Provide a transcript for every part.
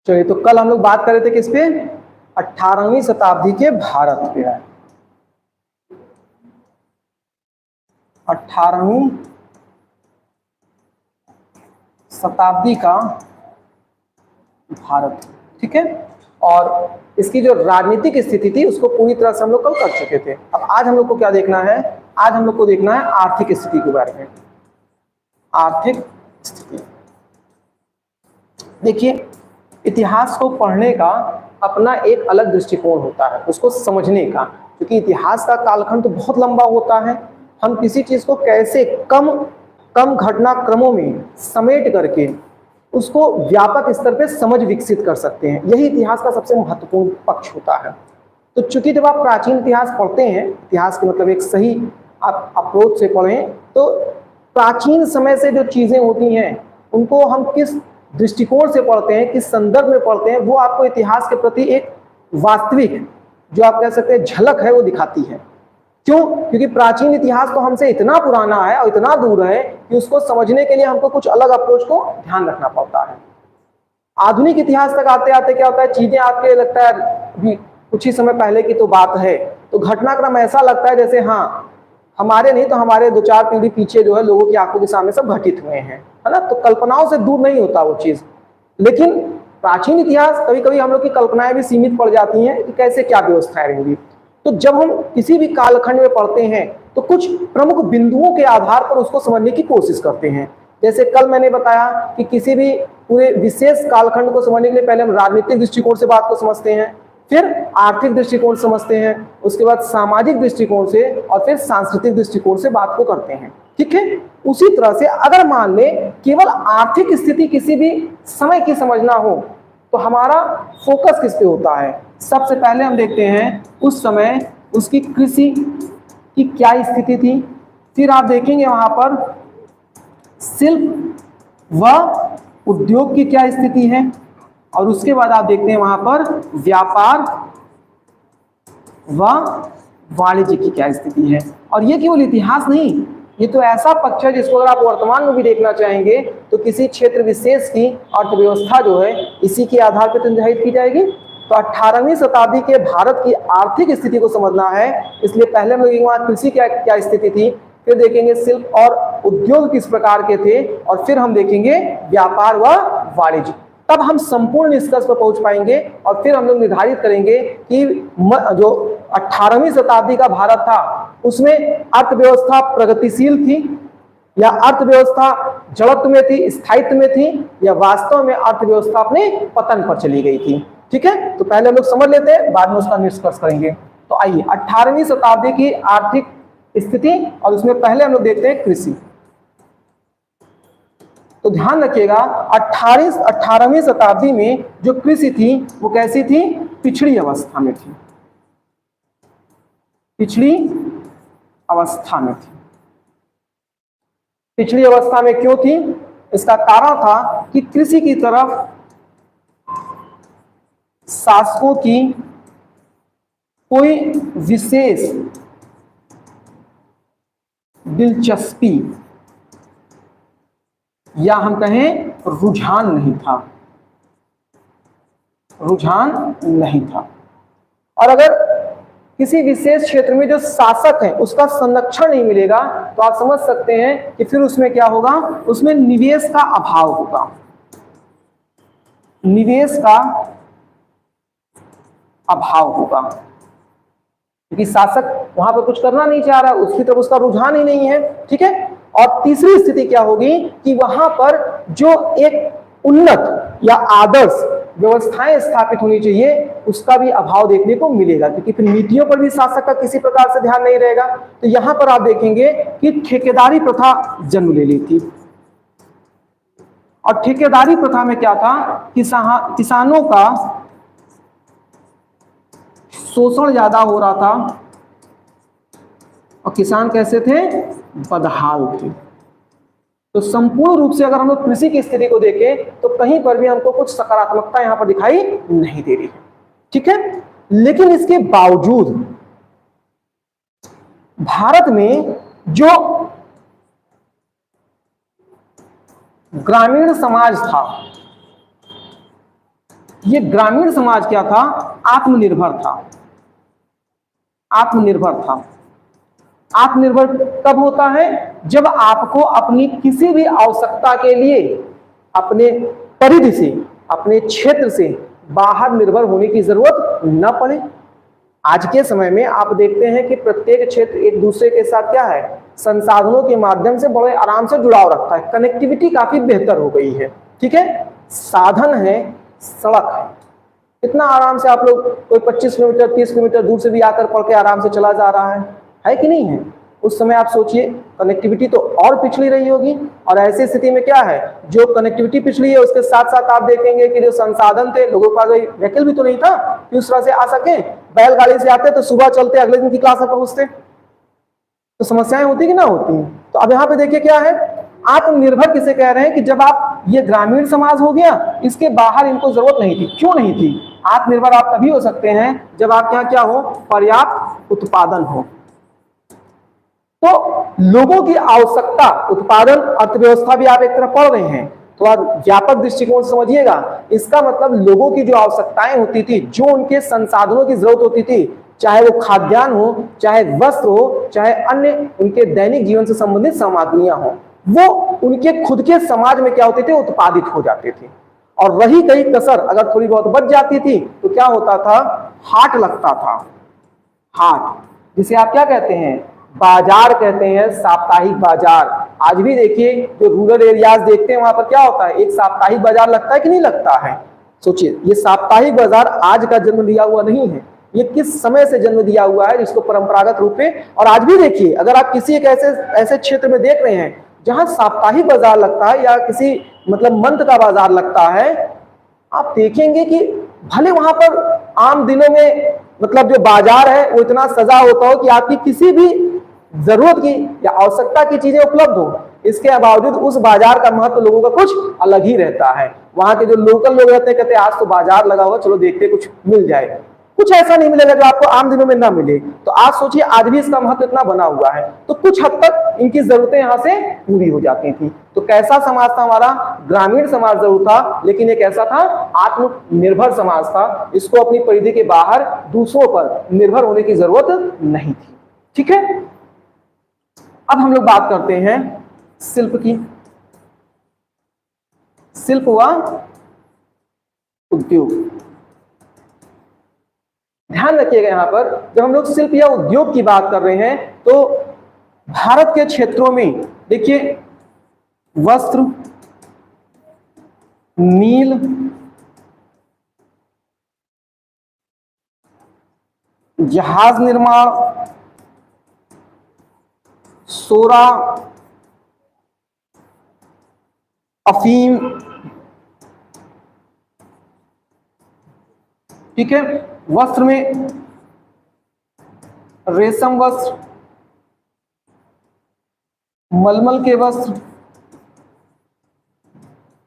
चलिए, तो कल हम लोग बात कर रहे थे किस पे? 18वीं शताब्दी के भारत पे है। 18वीं शताब्दी का भारत, ठीक है। और इसकी जो राजनीतिक स्थिति थी उसको पूरी तरह से हम लोग कल कर चुके थे। अब आज हम लोग को क्या देखना है? आज हम लोग को देखना है आर्थिक स्थिति के बारे में। आर्थिक स्थिति, देखिए, इतिहास को पढ़ने का अपना एक अलग दृष्टिकोण होता है, उसको समझने का, क्योंकि इतिहास का कालखंड तो बहुत लंबा होता है। हम किसी चीज को कैसे कम कम घटनाक्रमों में समेट करके उसको व्यापक स्तर पे समझ विकसित कर सकते हैं, यही इतिहास का सबसे महत्वपूर्ण पक्ष होता है। तो चूंकि जब आप प्राचीन इतिहास पढ़ते हैं, इतिहास के मतलब एक सही आप अप्रोच से पढ़ें, तो प्राचीन समय से जो चीजें होती हैं उनको हम किस दृष्टिकोण से पढ़ते हैं, किस संदर्भ में पढ़ते हैं, वो आपको इतिहास के प्रति एक वास्तविक, जो आप कह सकते हैं झलक है, वो दिखाती है। क्यों? क्योंकि प्राचीन इतिहास तो हमसे इतना पुराना है और इतना दूर है कि उसको समझने के लिए हमको कुछ अलग अप्रोच को ध्यान रखना पड़ता है। आधुनिक इतिहास तक आते आते क्या होता है, चीजें आपके लगता है अभी कुछ ही समय पहले की तो बात है, तो घटनाक्रम ऐसा लगता है जैसे हाँ हमारे नहीं तो हमारे 2-4 पीढ़ी पीछे जो है लोगों की आंखों के सामने सब घटित हुए हैं, है ना। तो कल्पनाओं से दूर नहीं होता वो चीज। लेकिन प्राचीन इतिहास कभी कभी हम लोग की कल्पनाएं भी सीमित पड़ जाती हैं कि कैसे क्या व्यवस्थाएं रहेंगी। तो जब हम किसी भी कालखंड में पढ़ते हैं तो कुछ प्रमुख बिंदुओं के आधार पर उसको समझने की कोशिश करते हैं। जैसे कल मैंने बताया कि किसी भी पूरे विशेष कालखंड को समझने के लिए पहले हम राजनीतिक दृष्टिकोण से बात को समझते हैं, फिर आर्थिक दृष्टिकोण समझते हैं, उसके बाद सामाजिक दृष्टिकोण से और फिर सांस्कृतिक दृष्टिकोण से बात को करते हैं, ठीक है। उसी तरह से अगर मान ले केवल आर्थिक स्थिति किसी भी समय की समझना हो तो हमारा फोकस किस पे होता है? सबसे पहले हम देखते हैं उस समय उसकी कृषि की क्या स्थिति थी, फिर आप देखेंगे वहां पर शिल्प व उद्योग की क्या स्थिति है, और उसके बाद आप देखते हैं वहां पर व्यापार व वाणिज्य की क्या स्थिति है। और ये केवल इतिहास नहीं, ये तो ऐसा पक्ष है जिसको अगर आप वर्तमान में भी देखना चाहेंगे तो किसी क्षेत्र विशेष की अर्थव्यवस्था जो है इसी के आधार पर निर्धारित की जाएगी। तो 18वीं शताब्दी के भारत की आर्थिक स्थिति को समझना है, इसलिए पहले हम लोग वहां कृषि क्या स्थिति थी, फिर देखेंगे शिल्प और उद्योग किस प्रकार के थे, और फिर हम देखेंगे व्यापार व वाणिज्य। तब हम संपूर्ण निष्कर्ष पर पहुंच पाएंगे और फिर हम लोग निर्धारित करेंगे कि जो 18वीं शताब्दी का भारत था उसमें अर्थव्यवस्था प्रगतिशील थी या अर्थव्यवस्था जड़त्व में थी, स्थायित्व में थी, या वास्तव में अर्थव्यवस्था अपने पतन पर चली गई थी, ठीक है। तो पहले हम लोग समझ लेते हैं, बाद में उसका निष्कर्ष करेंगे। तो आइए 18वीं शताब्दी की आर्थिक स्थिति, और उसमें पहले हम लोग देखते हैं कृषि। तो ध्यान रखिएगा 18वीं शताब्दी में जो कृषि थी वो कैसी थी? पिछड़ी अवस्था में थी, पिछड़ी अवस्था में थी। पिछड़ी अवस्था में क्यों थी? इसका कारण था कि कृषि की तरफ शासकों की कोई विशेष दिलचस्पी या हम कहें रुझान नहीं था, रुझान नहीं था। और अगर किसी विशेष क्षेत्र में जो शासक है उसका संरक्षण नहीं मिलेगा तो आप समझ सकते हैं कि फिर उसमें क्या होगा? उसमें निवेश का अभाव होगा, निवेश का अभाव होगा, क्योंकि शासक वहां पर कुछ करना नहीं चाह रहा, उसकी तरफ उसका रुझान ही नहीं है, ठीक है। और तीसरी स्थिति क्या होगी कि वहां पर जो एक उन्नत या आदर्श व्यवस्थाएं स्थापित होनी चाहिए उसका भी अभाव देखने को मिलेगा, क्योंकि फिर नीतियों पर भी शासक का किसी प्रकार से ध्यान नहीं रहेगा। तो यहां पर आप देखेंगे कि ठेकेदारी प्रथा जन्म ले ली थी। और ठेकेदारी प्रथा में क्या था? किसानों का शोषण ज्यादा हो रहा था, और किसान कैसे थे? बदहाल थे। तो संपूर्ण रूप से अगर हम लोग कृषि की स्थिति को देखें तो कहीं पर भी हमको कुछ सकारात्मकता यहां पर दिखाई नहीं दे रही है, ठीक है। लेकिन इसके बावजूद भारत में जो ग्रामीण समाज था ये ग्रामीण समाज क्या था? आत्मनिर्भर था। आत्मनिर्भर था। आत्मनिर्भर कब होता है? जब आपको अपनी किसी भी आवश्यकता के लिए अपने परिधि से, अपने क्षेत्र से बाहर निर्भर होने की जरूरत न पड़े। आज के समय में आप देखते हैं कि प्रत्येक क्षेत्र एक दूसरे के साथ क्या है, संसाधनों के माध्यम से बड़े आराम से जुड़ाव रखता है। कनेक्टिविटी काफी बेहतर हो गई है। ठीक है, साधन है, सड़क है, इतना आराम से आप लोग कोई 25 किलोमीटर 30 किलोमीटर दूर से भी आकर पढ़ के आराम से चला जा रहा है कि नहीं है? उस समय आप सोचिए कनेक्टिविटी तो और पिछड़ी रही होगी। और ऐसी स्थिति में क्या है, जो कनेक्टिविटी पिछड़ी है उसके साथ साथ आप देखेंगे कि जो संसाधन थे, लोगों का कोई व्हीकल भी तो नहीं था कि उस तरह से आ सके। बैलगाड़ी से आते तो सुबह चलते, अगले दिन की क्लास में पहुंचते, तो समस्याएं होती कि ना होती। तो अब यहाँ पे देखिए क्या है, आत्मनिर्भर किसे कह रहे हैं कि जब आप, ये ग्रामीण समाज हो गया, इसके बाहर इनको जरूरत नहीं थी। क्यों नहीं थी? आत्मनिर्भर आप तभी हो सकते हैं जब आपके यहाँ क्या हो, पर्याप्त उत्पादन हो। तो लोगों की आवश्यकता, उत्पादन, अर्थव्यवस्था भी आप एक तरफ पढ़ रहे हैं, तो आप व्यापक दृष्टिकोण समझिएगा। इसका मतलब लोगों की जो आवश्यकताएं होती थी, जो उनके संसाधनों की जरूरत होती थी, चाहे वो खाद्यान्न हो, चाहे वस्त्र हो, चाहे अन्य उनके दैनिक जीवन से संबंधित सामग्रियां हो, वो उनके खुद के समाज में क्या होते थे, उत्पादित हो जाते थे। और रही गई कसर अगर थोड़ी बहुत बच जाती थी तो क्या होता था, हाट लगता था। हाट, जिसे आप क्या कहते हैं, बाजार कहते हैं, साप्ताहिक बाजार। आज भी देखिए जो रूरल एरियाज देखते हैं वहां पर क्या होता है, एक साप्ताहिक बाजार लगता है कि नहीं लगता है? सोचिए, ये साप्ताहिक बाजार आज का जन्म लिया हुआ नहीं है, ये किस समय से जन्म दिया हुआ है, जिसको परंपरागत रूप में। और आज भी देखिए, अगर आप किसी एक ऐसे क्षेत्र में देख रहे हैं जहां साप्ताहिक बाजार लगता है या किसी मतलब मंथ का बाजार लगता है, आप देखेंगे कि भले वहां पर आम दिनों में मतलब जो बाजार है वो इतना सजा होता हो कि आपकी किसी भी जरूरत की या आवश्यकता की चीजें उपलब्ध हो, इसके बावजूद उस बाजार का महत्व लोगों का कुछ अलग ही रहता है। वहां के जो लोकल लोग रहते हैं, कहते हैं आज तो बाजार लगा हुआ, चलो देखते कुछ मिल जाए। कुछ ऐसा नहीं मिलेगा जो आपको आम दिनों में ना मिले। तो आज सोचिए, आज भी इसका महत्व इतना बना हुआ है, तो कुछ हद तक इनकी जरूरतें यहां से पूरी हो जाती थी। तो कैसा समाज था हमारा? ग्रामीण समाज जरूर था, लेकिन एक ऐसा था, आत्मनिर्भर समाज था। इसको अपनी परिधि के बाहर दूसरों पर निर्भर होने की जरूरत नहीं थी। ठीक है, अब हम लोग बात करते हैं शिल्प की। शिल्प व उद्योग, ध्यान रखिएगा यहां पर, जब हम लोग शिल्प या उद्योग की बात कर रहे हैं तो भारत के क्षेत्रों में देखिए, वस्त्र, नील, जहाज निर्माण, सोरा, अफीम, ठीक है, वस्त्र में रेशम वस्त्र, मलमल के वस्त्र,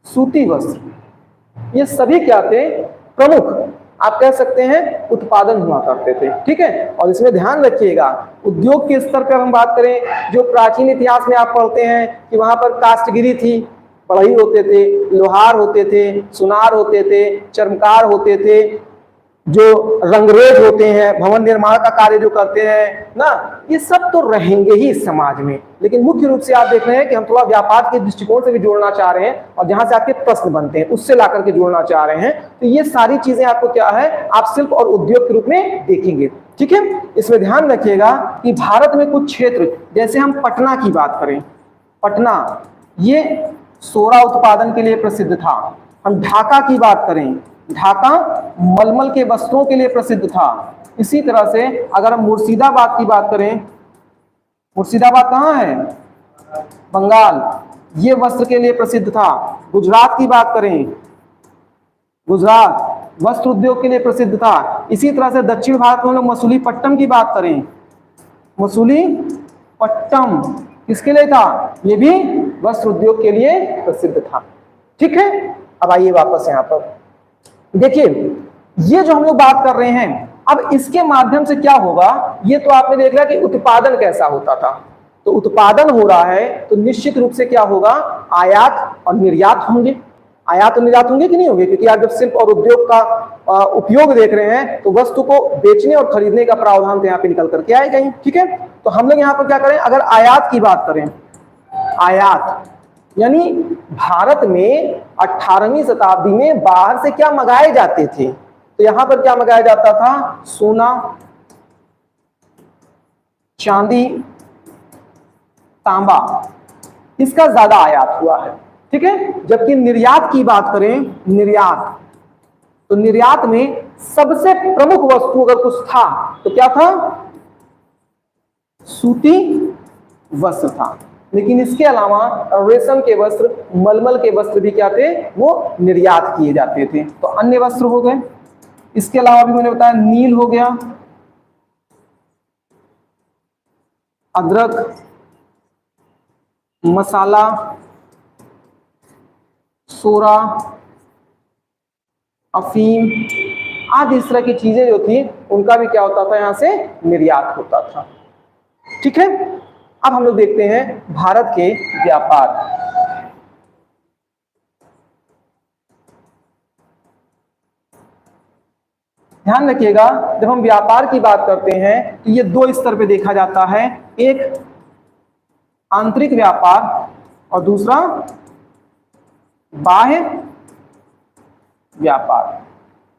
सूती वस्त्र, ये सभी क्या थे, प्रमुख आप कह सकते हैं उत्पादन हुआ करते थे। ठीक है, और इसमें ध्यान रखिएगा, उद्योग के स्तर पर हम बात करें, जो प्राचीन इतिहास में आप पढ़ते हैं कि वहां पर कास्टगिरी थी, बढ़ई होते थे, लोहार होते थे, सुनार होते थे, चर्मकार होते थे, जो रंगरेज होते हैं, भवन निर्माण का कार्य जो करते हैं ना, ये सब तो रहेंगे ही इस समाज में। लेकिन मुख्य रूप से आप देख रहे हैं कि हम थोड़ा व्यापार के दृष्टिकोण से भी जोड़ना चाह रहे हैं, और जहां से आपके प्रश्न बनते हैं उससे ला करके जोड़ना चाह रहे हैं। तो ये सारी चीजें आपको क्या है, आप शिल्प और उद्योग के रूप में देखेंगे। ठीक है, इसमें ध्यान रखिएगा कि भारत में कुछ क्षेत्र, जैसे हम पटना की बात करें, पटना ये सोरा उत्पादन के लिए प्रसिद्ध था। हम ढाका की बात करें, ढाका मलमल के वस्त्रों के लिए प्रसिद्ध था। इसी तरह से अगर हम मुर्शिदाबाद की बात करें, मुर्शिदाबाद कहाँ है, बंगाल, ये वस्त्र के लिए प्रसिद्ध था। गुजरात की बात करें, गुजरात वस्त्र उद्योग के लिए प्रसिद्ध था। इसी तरह से दक्षिण भारत में हम लोग मसूलीपट्टनम की बात करें, मसूलीपट्टनम किसके लिए था, ये भी वस्त्र उद्योग के लिए प्रसिद्ध था। ठीक है, अब आइए वापस यहाँ पर देखिए, ये जो हम लोग बात कर रहे हैं, अब इसके माध्यम से क्या होगा, ये तो आपने देख लिया कि उत्पादन कैसा होता था। तो उत्पादन हो रहा है तो निश्चित रूप से क्या होगा, आयात और निर्यात होंगे। आयात और निर्यात होंगे कि नहीं होंगे, क्योंकि आप जब शिल्प और उद्योग का उपयोग देख रहे हैं तो वस्तु को बेचने और खरीदने का प्रावधान तो यहाँ पे निकल करके आएगा ही। ठीक है, तो हम लोग यहाँ पर क्या करें, अगर आयात की बात करें, आयात यानी भारत में 18वीं शताब्दी में बाहर से क्या मंगाए जाते थे, तो यहां पर क्या मंगाया जाता था, सोना, चांदी, तांबा, इसका ज्यादा आयात हुआ है। ठीक है, जबकि निर्यात की बात करें, निर्यात, तो निर्यात में सबसे प्रमुख वस्तु अगर कुछ था तो क्या था, सूती वस्त्र था। लेकिन इसके अलावा रेशम के वस्त्र, मलमल के वस्त्र भी क्या थे, वो निर्यात किए जाते थे। तो अन्य वस्त्र हो गए, इसके अलावा भी मैंने बताया नील हो गया, अदरक, मसाला, सोरा, अफीम आदि इस तरह की चीजें जो थी उनका भी क्या होता था, यहां से निर्यात होता था। ठीक है, अब हम लोग देखते हैं भारत के व्यापार। ध्यान रखिएगा, जब हम व्यापार की बात करते हैं तो ये दो स्तर पे देखा जाता है, एक आंतरिक व्यापार और दूसरा बाह्य व्यापार।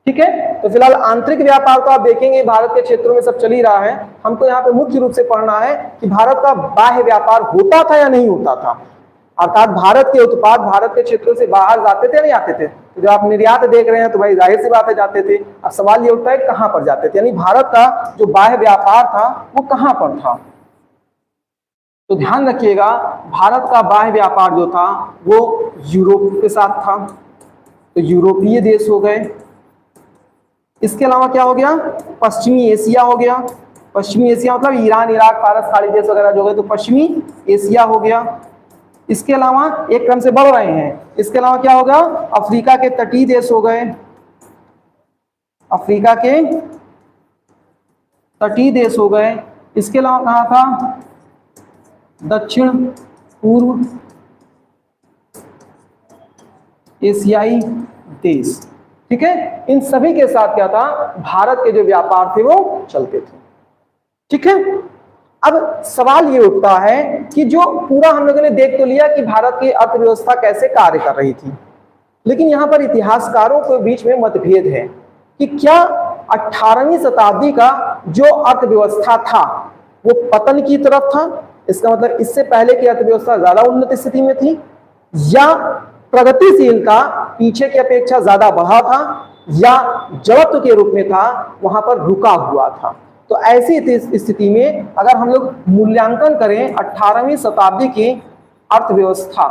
ठीक है, तो फिलहाल आंतरिक व्यापार तो आप देखेंगे भारत के क्षेत्रों में सब चल ही रहा है। हमको यहाँ पे मुख्य रूप से पढ़ना है कि भारत का बाह्य व्यापार होता था या नहीं होता था, अर्थात भारत के उत्पाद भारत के क्षेत्रों से बाहर जाते थे नहीं आते थे। तो जब आप निर्यात देख रहे हैं तो भाई जाहिर सी बात है जाते थे। अब सवाल ये उठता है कहां पर जाते थे, यानी भारत का जो बाह्य व्यापार था वो कहां पर था। तो ध्यान रखिएगा, भारत का बाह्य व्यापार जो था वो यूरोप के साथ था, तो यूरोपीय देश हो गए। इसके अलावा क्या हो गया, पश्चिमी एशिया हो गया। पश्चिमी एशिया मतलब ईरान, इराक, फारस खाड़ी देश वगैरह जो गए, तो पश्चिमी एशिया हो गया। इसके अलावा एक क्रम से बढ़ रहे हैं, इसके अलावा क्या होगा, अफ्रीका के तटीय देश हो गए, अफ्रीका के तटीय देश हो गए। इसके अलावा कहाँ था, दक्षिण पूर्व एशियाई देश। ठीक है, इन सभी के साथ क्या था, भारत के जो व्यापार थे वो चलते थे। ठीक है, अब सवाल ये उठता है कि जो पूरा हम लोगों ने देख तो लिया कि भारत की अर्थव्यवस्था कैसे कार्य कर रही थी, लेकिन यहाँ पर इतिहासकारों के बीच में मतभेद है कि क्या 18वीं शताब्दी का जो अर्थव्यवस्था था वो पतन की तरफ था, इसका मतलब इससे पहले की अर्थव्यवस्था ज्यादा उन्नत स्थिति में थी, या प्रगतिशील का पीछे की अपेक्षा ज्यादा बढ़ा था, या जड़त्व के रूप में था, वहां पर रुका हुआ था। तो ऐसी स्थिति में अगर हम लोग मूल्यांकन करें 18वीं शताब्दी की अर्थव्यवस्था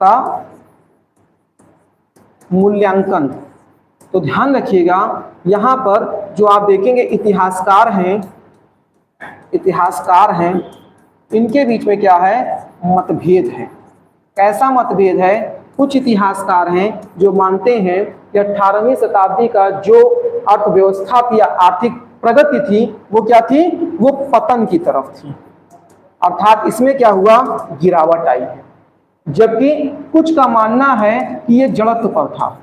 का मूल्यांकन, तो ध्यान रखिएगा यहां पर जो आप देखेंगे इतिहासकार हैं, इनके बीच में क्या है, मतभेद है। कैसा मतभेद है, कुछ इतिहासकार हैं जो मानते हैं कि 18वीं शताब्दी का जो अर्थव्यवस्था थी या आर्थिक प्रगति थी वो क्या थी, वो पतन की तरफ थी, अर्थात इसमें क्या हुआ, गिरावट आई है। जबकि कुछ का मानना है कि ये जड़त्व पर था,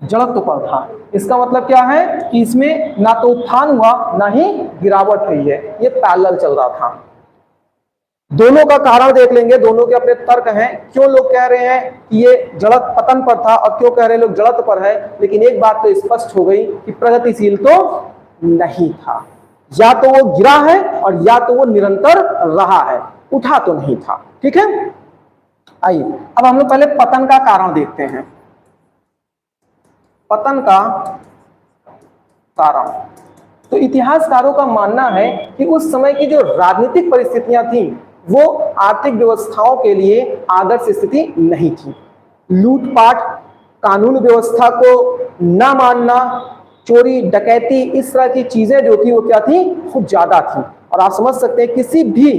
जड़त्व पर था। इसका मतलब क्या है कि इसमें ना तो उत्थान हुआ ना ही गिरावट हुई है, ये पैरेलल चल रहा था। दोनों का कारण देख लेंगे, दोनों के अपने तर्क हैं, क्यों लोग कह रहे हैं कि ये जड़त पतन पर था और क्यों कह रहे हैं लोग जड़त पर है। लेकिन एक बात तो स्पष्ट हो गई कि प्रगतिशील तो नहीं था, या तो वो गिरा है और या तो वो निरंतर रहा है, उठा तो नहीं था। ठीक है, आइए अब हम लोग पहले पतन का कारण देखते हैं। पतन का कारण, तो इतिहासकारों का मानना है कि उस समय की जो राजनीतिक परिस्थितियां थी वो आर्थिक व्यवस्थाओं के लिए आदर्श स्थिति नहीं थी। लूटपाट, कानून व्यवस्था को न मानना, चोरी डकैती, इस तरह की चीजें जो थी वो क्या थी, खूब ज्यादा थी। और आप समझ सकते हैं किसी भी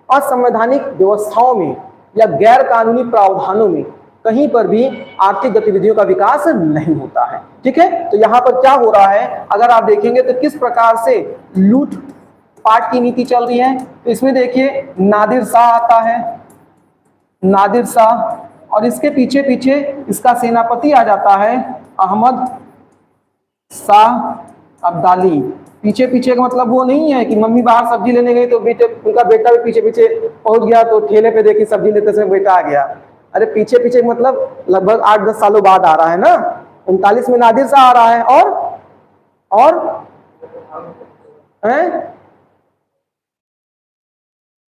असंवैधानिक व्यवस्थाओं में या गैर कानूनी प्रावधानों में कहीं पर भी आर्थिक गतिविधियों का विकास नहीं होता है। ठीक है, तो यहां पर क्या हो रहा है, अगर आप देखेंगे तो किस प्रकार से लूट पाट की नीति चल रही है। तो इसमें देखिए नादिर शाह आता है, नादिर शाह, और इसके पीछे पीछे इसका सेनापति आ जाता है अहमद शाह अब्दाली। पीछे पीछे का मतलब वो नहीं है कि मम्मी बाहर सब्जी लेने गई तो बेटे उनका बेटा भी पीछे पीछे पहुंच गया, तो ठेले पे देखी सब्जी लेते समय बेटा आ गया। अरे पीछे पीछे मतलब लगभग 8-10 सालों बाद आ रहा है ना। 39 में नादिर शाह आ रहा है, और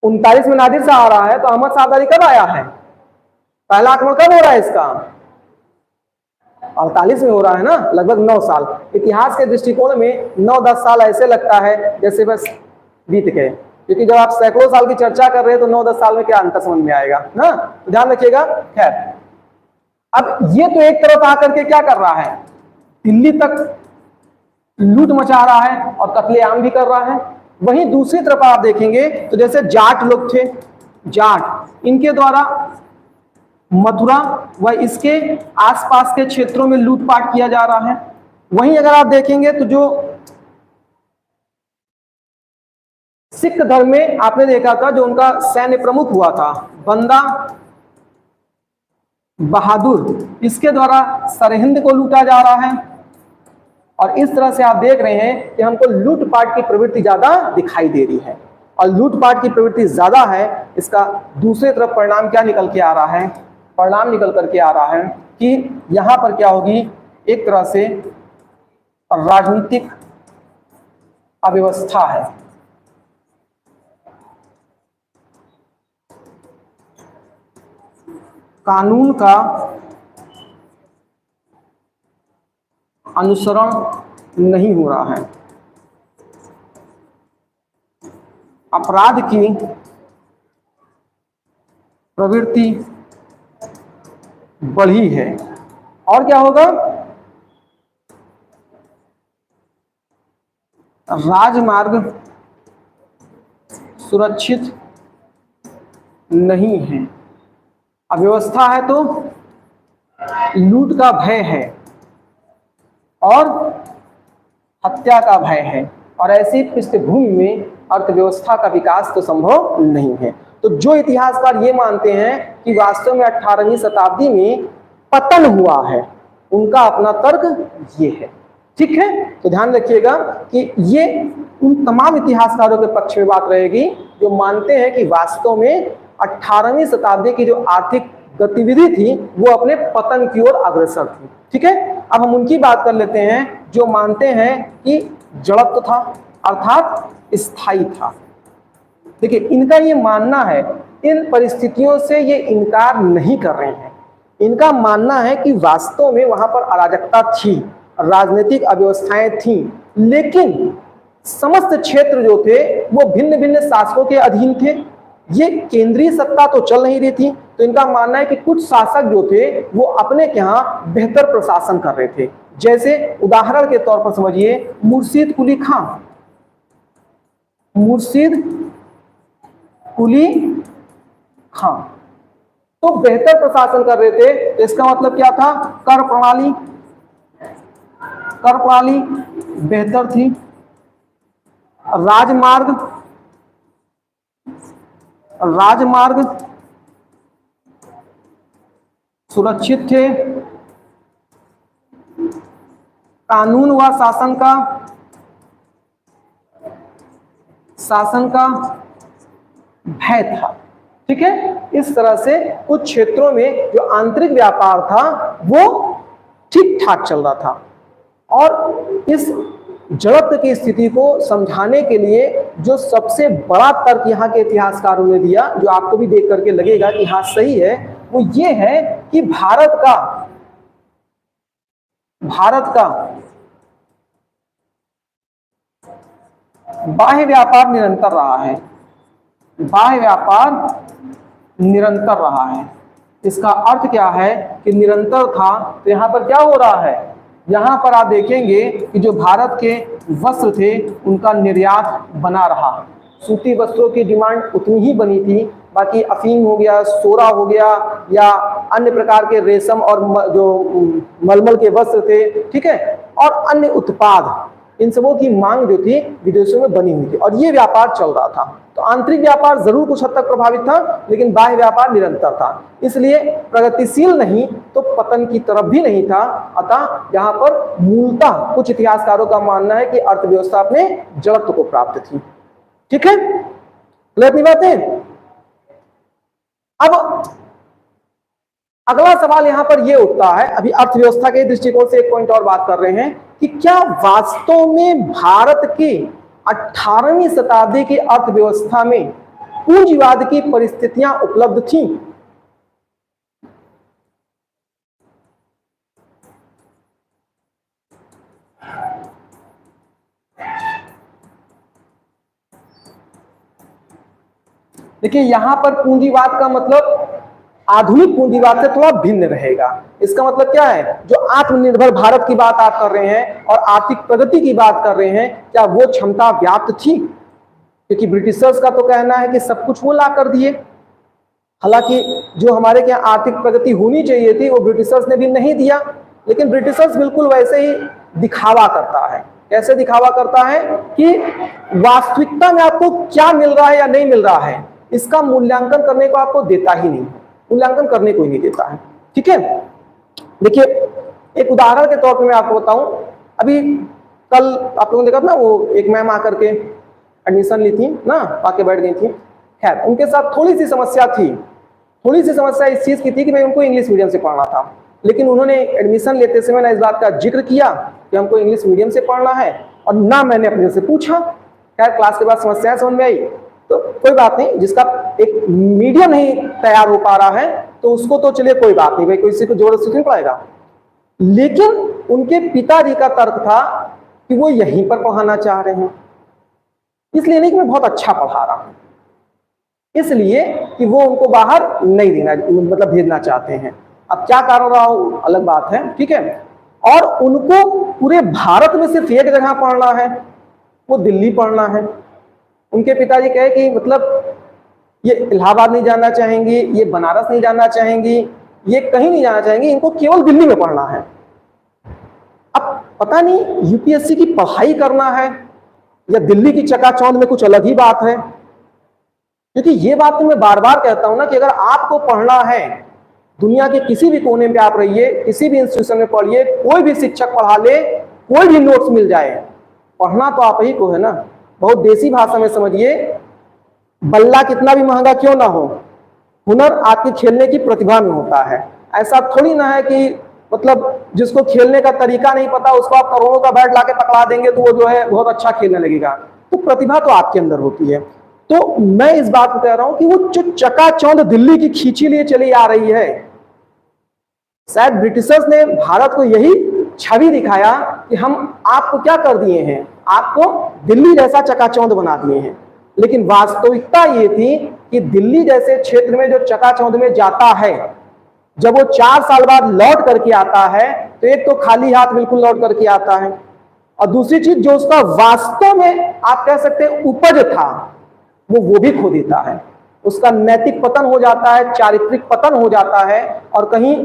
39 में नादिर शाह आ रहा है, तो अहमद शाह अब्दाली कब आया है? पहला आक्रमण कब हो रहा है इसका? 48 में हो रहा है ना, लगभग 9 साल। इतिहास के दृष्टिकोण में 9-10 साल ऐसे लगता है जैसे बस बीत गए, क्योंकि जब आप सैकड़ों साल की चर्चा कर रहे हैं तो 9-10 साल में क्या अंतर समझ में आएगा ना, तो ध्यान रखिएगा। खैर, अब ये तो एक तरफ आकर के क्या कर रहा है, दिल्ली तक लूट मचा रहा है और कत्लेआम भी कर रहा है। वहीं दूसरी तरफ आप देखेंगे तो जैसे जाट लोग थे, जाट, इनके द्वारा मथुरा व इसके आसपास के क्षेत्रों में लूटपाट किया जा रहा है। वहीं अगर आप देखेंगे तो जो सिख धर्म में आपने देखा था, जो उनका सैन्य प्रमुख हुआ था बंदा बहादुर, इसके द्वारा सरहिंद को लूटा जा रहा है। और इस तरह से आप देख रहे हैं कि हमको लूटपाट की प्रवृत्ति ज्यादा दिखाई दे रही है, और लूटपाट की प्रवृत्ति ज्यादा है। इसका दूसरी तरफ परिणाम क्या निकल के आ रहा है? परिणाम निकल करके आ रहा है कि यहां पर क्या होगी, एक तरह से राजनीतिक अव्यवस्था है। कानून का अनुसरण नहीं हो रहा है, अपराध की प्रवृत्ति बढ़ी है। और क्या होगा, राजमार्ग सुरक्षित नहीं है, अव्यवस्था है तो लूट का भय है और हत्या का भय है, और ऐसी पृष्ठभूमि में अर्थव्यवस्था का विकास तो संभव नहीं है। तो जो इतिहासकार ये मानते हैं कि वास्तव में 18वीं शताब्दी में पतन हुआ है, उनका अपना तर्क ये है। ठीक है, तो ध्यान रखिएगा कि ये उन तमाम इतिहासकारों के पक्ष में बात रहेगी जो मानते हैं कि वास्तव में 18वीं शताब्दी की जो आर्थिक गतिविधि थी वो अपने पतन की ओर अग्रसर थी। ठीक है, अब हम उनकी बात कर लेते हैं जो मानते हैं कि जड़त्व था, अर्थात स्थायी था। देखिए, इनका ये मानना है, इन परिस्थितियों से ये इनकार नहीं कर रहे हैं। इनका मानना है कि वास्तव में वहां पर अराजकता थी, राजनीतिक अव्यवस्थाएं थी, लेकिन समस्त क्षेत्र जो थे वो भिन्न भिन्न शासकों के अधीन थे। ये केंद्रीय सत्ता तो चल नहीं रही थी। तो इनका मानना है कि कुछ शासक जो थे वो अपने के यहाँ बेहतर प्रशासन कर रहे थे। जैसे उदाहरण के तौर पर समझिए मुर्शीद कुली खां, मुर्शीद कुली खां तो बेहतर प्रशासन कर रहे थे। तो इसका मतलब क्या था, कर प्रणाली बेहतर थी, राजमार्ग सुरक्षित थे, कानून व शासन का भय था। ठीक है, इस तरह से कुछ क्षेत्रों में जो आंतरिक व्यापार था वो ठीक ठाक चल रहा था। और इस जड़त्व की स्थिति को समझाने के लिए जो सबसे बड़ा तर्क यहाँ के इतिहासकारों ने दिया, जो आपको भी देख करके लगेगा कि हाँ सही है, वो ये है कि भारत का बाह्य व्यापार निरंतर रहा है, बाह्य व्यापार निरंतर रहा है। इसका अर्थ क्या है कि निरंतर था, तो यहाँ पर क्या हो रहा है, यहाँ पर आप देखेंगे कि जो भारत के वस्त्र थे उनका निर्यात बना रहा। सूती वस्त्रों की डिमांड उतनी ही बनी थी, बाकी अफीम हो गया, सोरा हो गया, या अन्य प्रकार के रेशम और जो मलमल के वस्त्र थे, ठीक है, और अन्य उत्पाद इन सबों की मांग जो थी विदेशों में बनी हुई थी और ये व्यापार चल रहा था। तो आंतरिक व्यापार जरूर कुछ हद तक प्रभावित था, लेकिन बाह्य व्यापार निरंतर था, इसलिए प्रगतिशील नहीं तो पतन की तरफ भी नहीं था। अतः यहाँ पर मूलतः कुछ इतिहासकारों का मानना है कि अर्थव्यवस्था अपने जड़त्व को प्राप्त थी। ठीक है, क्लियर नहीं बातें? अब अगला सवाल यहां पर यह उठता है, अभी अर्थव्यवस्था के दृष्टिकोण से एक पॉइंट और बात कर रहे हैं कि क्या वास्तव में भारत के 18वीं शताब्दी की अर्थव्यवस्था में पूंजीवाद की परिस्थितियां उपलब्ध थीं? देखिए यहां पर पूंजीवाद का मतलब आधुनिक पूंजीवाद से थोड़ा भिन्न रहेगा। इसका मतलब क्या है, जो आत्मनिर्भर भारत की बात आप कर रहे हैं और आर्थिक प्रगति की बात कर रहे हैं, क्या वो क्षमता व्याप्त थी? क्योंकि ब्रिटिशर्स का तो कहना है कि सब कुछ वो ला कर दिए, हालांकि जो हमारे क्या आर्थिक प्रगति होनी चाहिए थी वो ब्रिटिशर्स ने भी नहीं दिया। लेकिन ब्रिटिशर्स बिल्कुल वैसे ही दिखावा करता है। कैसे दिखावा करता है कि वास्तविकता में आपको क्या मिल रहा है या नहीं मिल रहा है, इसका मूल्यांकन करने को आपको देता ही नहीं, मूल्यांकन करने को ही नहीं देता है। ठीक है, देखिए एक उदाहरण के तौर पे मैं आपको बताऊं, अभी कल आप लोगों ने देखा ना, वो एक मैम आकर के एडमिशन ली थी ना, आके बैठ गई थी। खैर उनके साथ थोड़ी सी समस्या थी, थोड़ी सी समस्या इस चीज की थी कि भाई उनको इंग्लिश मीडियम से पढ़ना था, लेकिन उन्होंने एडमिशन लेते समय ना इस बात का जिक्र किया कि हमको इंग्लिश मीडियम से पढ़ना है, और ना मैंने अपने से पूछा। खैर क्लास के बाद समस्याएं समझ में आई, तो कोई बात नहीं, जिसका एक मीडियम नहीं तैयार हो पा रहा है तो उसको तो चलिए कोई बात नहीं, भाई किसी को जबरदस्ती नहीं पढ़ाएगा। लेकिन उनके पिताजी का तर्क था कि वो यहीं पर पढ़ाना चाह रहे हैं, इसलिए नहीं कि मैं बहुत अच्छा पढ़ा रहा हूं, इसलिए कि वो उनको बाहर नहीं देना, मतलब भेजना चाहते हैं। अब क्या कारण रहा हो अलग बात है, ठीक है। और उनको पूरे भारत में सिर्फ एक जगह पढ़ना है, वो दिल्ली पढ़ना है। उनके पिताजी कहे कि मतलब ये इलाहाबाद नहीं जाना चाहेंगी, ये बनारस नहीं जाना चाहेंगी, ये कहीं नहीं जाना चाहेंगी, इनको केवल दिल्ली में पढ़ना है। अब पता नहीं यूपीएससी की पढ़ाई करना है या दिल्ली की चकाचौंध में कुछ अलग ही बात है। क्योंकि ये बात तो मैं बार बार कहता हूं ना कि अगर आपको पढ़ना है, दुनिया के किसी भी कोने में आप रहिए, किसी भी इंस्टीट्यूशन में पढ़िए, कोई भी शिक्षक पढ़ा ले, कोई भी नोट्स मिल जाए, पढ़ना तो आप ही को है ना। बहुत देसी भाषा में समझिए, बल्ला कितना भी महंगा क्यों ना हो, हुनर आपके खेलने की प्रतिभा में होता है। ऐसा थोड़ी ना है कि मतलब जिसको खेलने का तरीका नहीं पता उसको आप करोड़ों का बैट लाके पकड़ा देंगे तो वो जो है बहुत अच्छा खेलने लगेगा। तो प्रतिभा तो आपके अंदर होती है। तो मैं इस बात को कह रहा हूं कि वो जो चकाचौंध दिल्ली की खींची लिए चली आ रही है, शायद ब्रिटिशर्स ने भारत को यही छवि दिखाया कि हम आपको क्या कर दिए हैं, आपको दिल्ली जैसा चकाचौंध बना दिए हैं। लेकिन वास्तविकता ये थी कि दिल्ली जैसे क्षेत्र में जो चकाचौंध में जाता है, जब वो 4 साल बाद लौट करके आता है तो एक तो खाली हाथ बिल्कुल लौट करके आता है, और दूसरी चीज जो उसका वास्तव में आप कह सकते हैं उपज था वो भी खो देता है। उसका नैतिक पतन हो जाता है, चारित्रिक पतन हो जाता है, और कहीं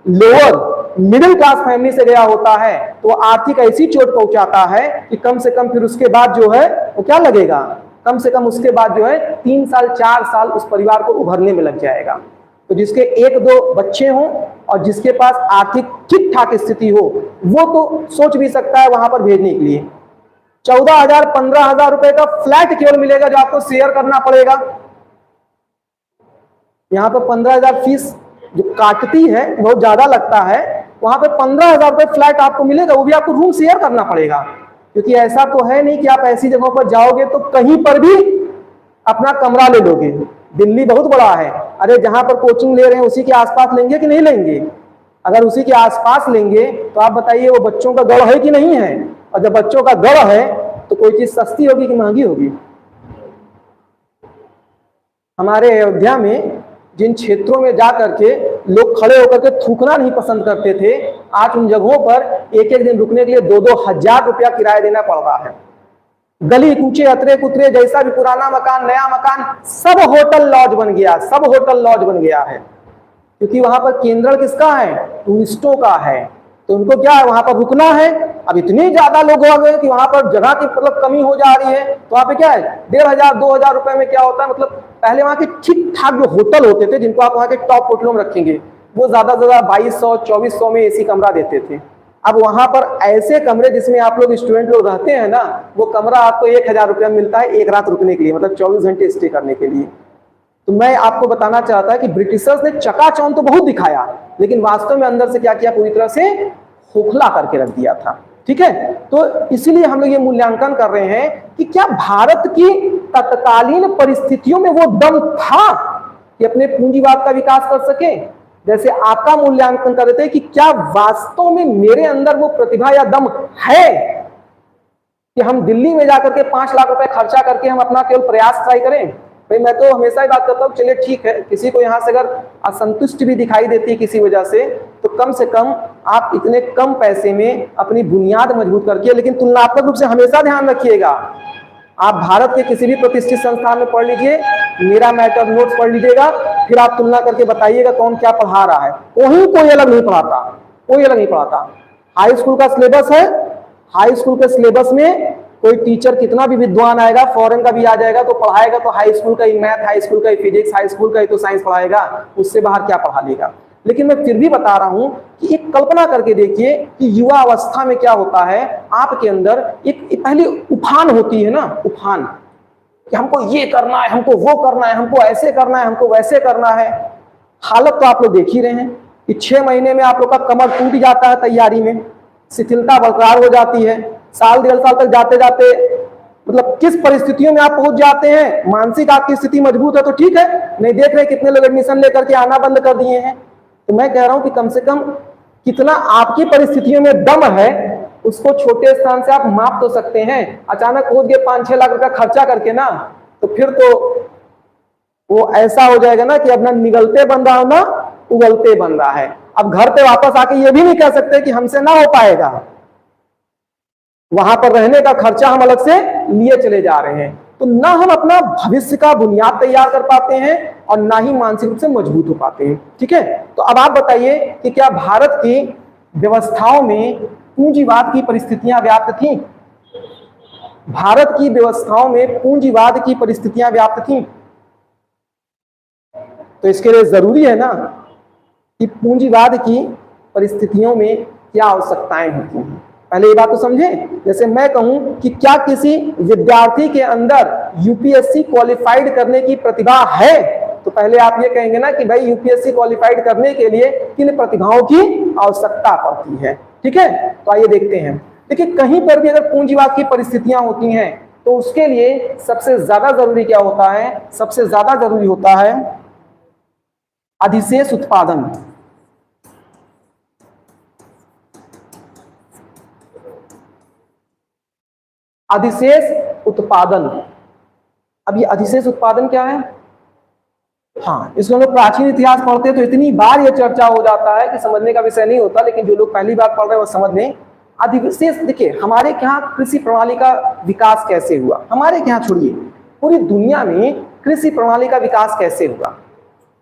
लोअर मिडिल क्लास फैमिली से गया होता है तो आर्थिक ऐसी चोट पहुंचाता है कि कम से कम फिर उसके बाद जो है वो क्या लगेगा, कम से कम उसके बाद जो है 3 साल 4 साल उस परिवार को उभरने में लग जाएगा। तो जिसके 1-2 बच्चे हों और जिसके पास आर्थिक ठीक ठाक स्थिति हो, वो तो सोच भी सकता है वहां पर भेजने के लिए। 14,000 15,000 रुपए का फ्लैट केवल मिलेगा जो आपको शेयर करना पड़ेगा। यहाँ पर 15,000 फीस जो काटती है बहुत ज्यादा लगता है, वहां पे 15,000 रुपए फ्लैट आपको मिलेगा, वो भी आपको रूम शेयर करना पड़ेगा। क्योंकि ऐसा तो है नहीं कि आप ऐसी जगहों पर जाओगे तो कहीं पर भी अपना कमरा ले लोगे। दिल्ली बहुत बड़ा है, अरे जहां पर कोचिंग ले रहे हैं उसी के आसपास लेंगे कि नहीं लेंगे? अगर उसी के आसपास लेंगे तो आप बताइए वो बच्चों का गढ़ है कि नहीं है? और जब बच्चों का गढ़ है तो कोई चीज सस्ती होगी कि महंगी होगी? हमारे अयोध्या में जिन क्षेत्रों में जा करके लोग खड़े होकर के थूकना नहीं पसंद करते थे, आज उन जगहों पर एक एक दिन रुकने के लिए 2-2 हजार रुपया किराया देना पड़ रहा है। गली कूचे अतरे कुतरे जैसा भी पुराना मकान नया मकान सब होटल लॉज बन गया, सब होटल लॉज बन गया है। क्योंकि वहां पर केंद्र किसका है? टूरिस्टों का है। तो उनको क्या है, वहां पर रुकना है। अब इतने ज्यादा लोग हो गए कि वहां पर जगह की मतलब कमी हो जा रही है, तो वहां पे क्या है 1500-2000 रुपए में क्या होता है, मतलब पहले वहां के ठीक ठाक जो होटल होते थे जिनको आप वहां के टॉप होटलों में रखेंगे, वो ज्यादा से ज्यादा 2200-2400 में एसी कमरा देते थे। अब वहां पर ऐसे कमरे जिसमें आप लोग स्टूडेंट लोग रहते हैं ना, वो कमरा आपको 1000 रुपया मिलता है एक रात रुकने के लिए, मतलब 24 घंटे स्टे करने के लिए। तो मैं आपको बताना चाहता है कि ब्रिटिशर्स ने चकाचौंध तो बहुत दिखाया, लेकिन वास्तव में अंदर से क्या किया, पूरी तरह से खोखला करके रख दिया था। ठीक है, तो इसलिए हम लोग ये मूल्यांकन कर रहे हैं कि क्या भारत की तत्कालीन परिस्थितियों में वो दम था कि अपने पूंजीवाद का विकास कर सके। जैसे आपका मूल्यांकन कर रहे थे कि क्या वास्तव में मेरे अंदर वो प्रतिभा या दम है कि हम दिल्ली में जाकर के 5 लाख रुपए खर्चा करके हम अपना केवल प्रयास ट्राई करें। भाई मैं तो हमेशा ही बात करता हूँ, चलिए ठीक है, किसी को यहाँ से अगर असंतुष्ट भी दिखाई देती है किसी वजह से, तो कम से कम आप इतने कम पैसे में अपनी बुनियाद मजबूत करके, लेकिन तुलनात्मक रूप से हमेशा ध्यान रखिएगा, आप भारत के किसी भी प्रतिष्ठित संस्थान में पढ़ लीजिए, मेरा मैटर नोट्स पढ़ लीजिएगा, फिर आप तुलना करके बताइएगा कौन क्या पढ़ा रहा है। कोई अलग नहीं पढ़ाता, कोई अलग नहीं पढ़ाता। हाई स्कूल का सिलेबस है, हाई स्कूल के सिलेबस में कोई टीचर कितना भी विद्वान आएगा, फॉरेन का भी आ जाएगा तो पढ़ाएगा तो हाई स्कूल का ही मैथ, हाई स्कूल का ही फिजिक्स, हाई स्कूल का ही तो साइंस पढ़ाएगा, उससे बाहर क्या पढ़ा लेगा। लेकिन मैं फिर भी बता रहा हूं कि एक कल्पना करके देखिए कि युवा अवस्था में क्या होता है, आपके अंदर एक पहले उफान होती है ना, उफान कि हमको ये करना है, हमको वो करना है, हमको ऐसे करना है, हमको वैसे करना है। हालत तो आप लोग देख ही रहे हैं कि 6 महीने में आप लोग का कमर टूट जाता है तैयारी में, शिथिलता बरकरार हो जाती है, साल 1.5 साल तक जाते जाते मतलब किस परिस्थितियों में आप पहुंच जाते हैं। मानसिक आपकी स्थिति मजबूत है तो ठीक है, नहीं देख रहे कितने लोग एडमिशन लेकर के आना बंद कर दिए हैं। तो मैं कह रहा हूं कि कम से कम कितना आपकी परिस्थितियों में दम है उसको छोटे स्थान से आप माप तो सकते हैं। अचानक पहुंच गए 5-6 लाख रुपया खर्चा करके ना, तो फिर तो वो ऐसा हो जाएगा ना कि अब ना निगलते बन रहा हो ना उगलते बन रहा है। अब घर पे वापस आके ये भी नहीं कह सकते कि हमसे ना हो पाएगा, वहां पर रहने का खर्चा हम अलग से लिए चले जा रहे हैं। तो ना हम अपना भविष्य का बुनियाद तैयार कर पाते हैं और ना ही मानसिक रूप से मजबूत हो पाते हैं। ठीक है, तो अब आप बताइए कि क्या भारत की व्यवस्थाओं में पूंजीवाद की परिस्थितियां व्याप्त थी? भारत की व्यवस्थाओं में पूंजीवाद की परिस्थितियां व्याप्त थी? तो इसके लिए जरूरी है ना कि पूंजीवाद की परिस्थितियों में क्या आवश्यकताएं होती हैं। पहले ये बात तो समझें। जैसे मैं कहूं कि क्या किसी विद्यार्थी के अंदर यूपीएससी क्वालिफाइड करने की प्रतिभा है, तो पहले आप ये कहेंगे ना कि भाई यूपीएससी क्वालिफाइड करने के लिए किन प्रतिभाओं की आवश्यकता पड़ती है। ठीक है, तो आइए देखते हैं। देखिए, कहीं पर भी अगर पूंजीवाद की परिस्थितियां होती हैं तो उसके लिए सबसे ज्यादा जरूरी क्या होता है? सबसे ज्यादा जरूरी होता है अधिशेष उत्पादन। अधिशेष उत्पादन। अब ये अधिशेष उत्पादन क्या है? हाँ, इसको हम लोग प्राचीन इतिहास पढ़ते हैं तो इतनी बार ये चर्चा हो जाता है कि समझने का विषय नहीं होता, लेकिन जो लोग पहली बार पढ़ रहे हैं वो समझ लें। अधिशेष, देखिए हमारे यहाँ कृषि प्रणाली का विकास कैसे हुआ, हमारे यहाँ छोड़िए पूरी दुनिया में कृषि प्रणाली का विकास कैसे हुआ।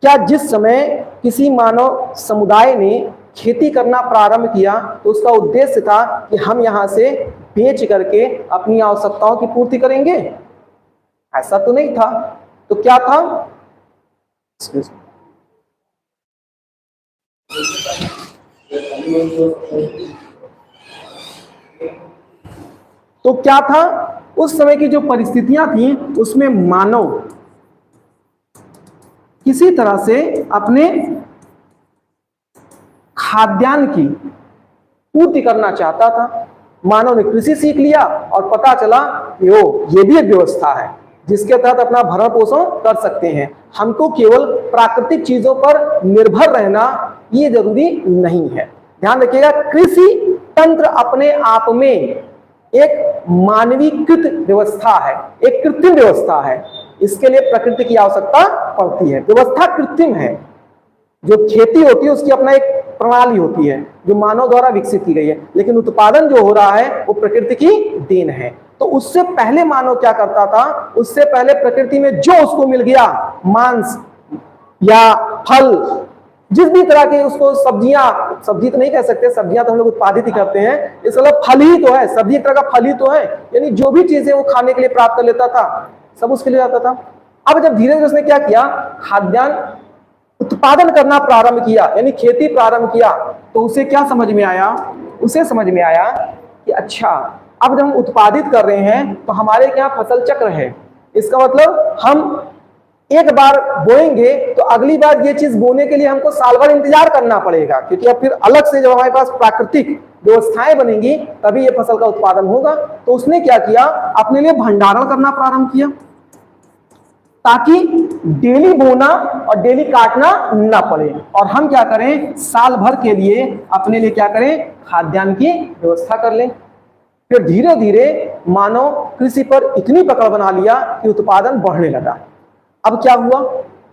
क्या जिस समय किसी मानव समुदाय ने खेती करना प्रारंभ किया तो उसका उद्देश्य था कि हम यहां से बेच करके अपनी आवश्यकताओं की पूर्ति करेंगे? ऐसा तो नहीं था। तो क्या था? तो क्या था? उस समय की जो परिस्थितियां थी उसमें मानव किसी तरह से अपने खाद्यान्न की पूर्ति करना चाहता था। मानव ने कृषि सीख लिया और पता चला कि ये भी एक व्यवस्था है जिसके तहत अपना भरण पोषण कर सकते हैं। हमको केवल प्राकृतिक चीजों पर निर्भर रहना ये जरूरी नहीं है। ध्यान रखिएगा, कृषि तंत्र अपने आप में एक मानवीकृत व्यवस्था है, एक कृत्रिम व्यवस्था है। इसके लिए प्रकृति की आवश्यकता पड़ती है। व्यवस्था कृत्रिम है। जो खेती होती है उसकी अपना एक प्रणाली होती है जो मानव द्वारा विकसित की गई है, लेकिन उत्पादन जो हो रहा है वो प्रकृति की देन है। तो उससे पहले मानव क्या करता था? उससे पहले प्रकृति में जो उसको मिल गया, मांस या फल जिस भी तरह के उसको सब्जियां, सब्जी तो नहीं कह सकते, सब्जियां तो हम लोग उत्पादित ही करते हैं, इसका मतलब फल ही तो है, सब्जी एक तरह का फल ही तो है, यानी जो भी चीजें वो खाने के लिए प्राप्त कर लेता था सब उसके लिए आता था। अब जब धीरे धीरे उसने क्या किया, खाद्यान्न उत्पादन करना प्रारंभ किया, यानी खेती प्रारंभ किया, तो उसे क्या समझ में आया, उसे समझ में आया कि अच्छा अब जब हम उत्पादित कर रहे हैं तो हमारे क्या फसल चक्र है, इसका मतलब हम एक बार बोएंगे तो अगली बार ये चीज बोने के लिए हमको साल भर इंतजार करना पड़ेगा, क्योंकि अब फिर अलग से जब हमारे पास प्राकृतिक व्यवस्थाएं बनेंगी तभी ये फसल का उत्पादन होगा। तो उसने क्या किया, अपने लिए भंडारण करना प्रारंभ किया, ताकि डेली बोना और डेली काटना ना पड़े, और हम क्या करें, साल भर के लिए अपने लिए क्या करें, खाद्यान्न की व्यवस्था कर लें। फिर धीरे धीरे मानव कृषि पर इतनी पकड़ बना लिया कि उत्पादन बढ़ने लगा। अब क्या हुआ,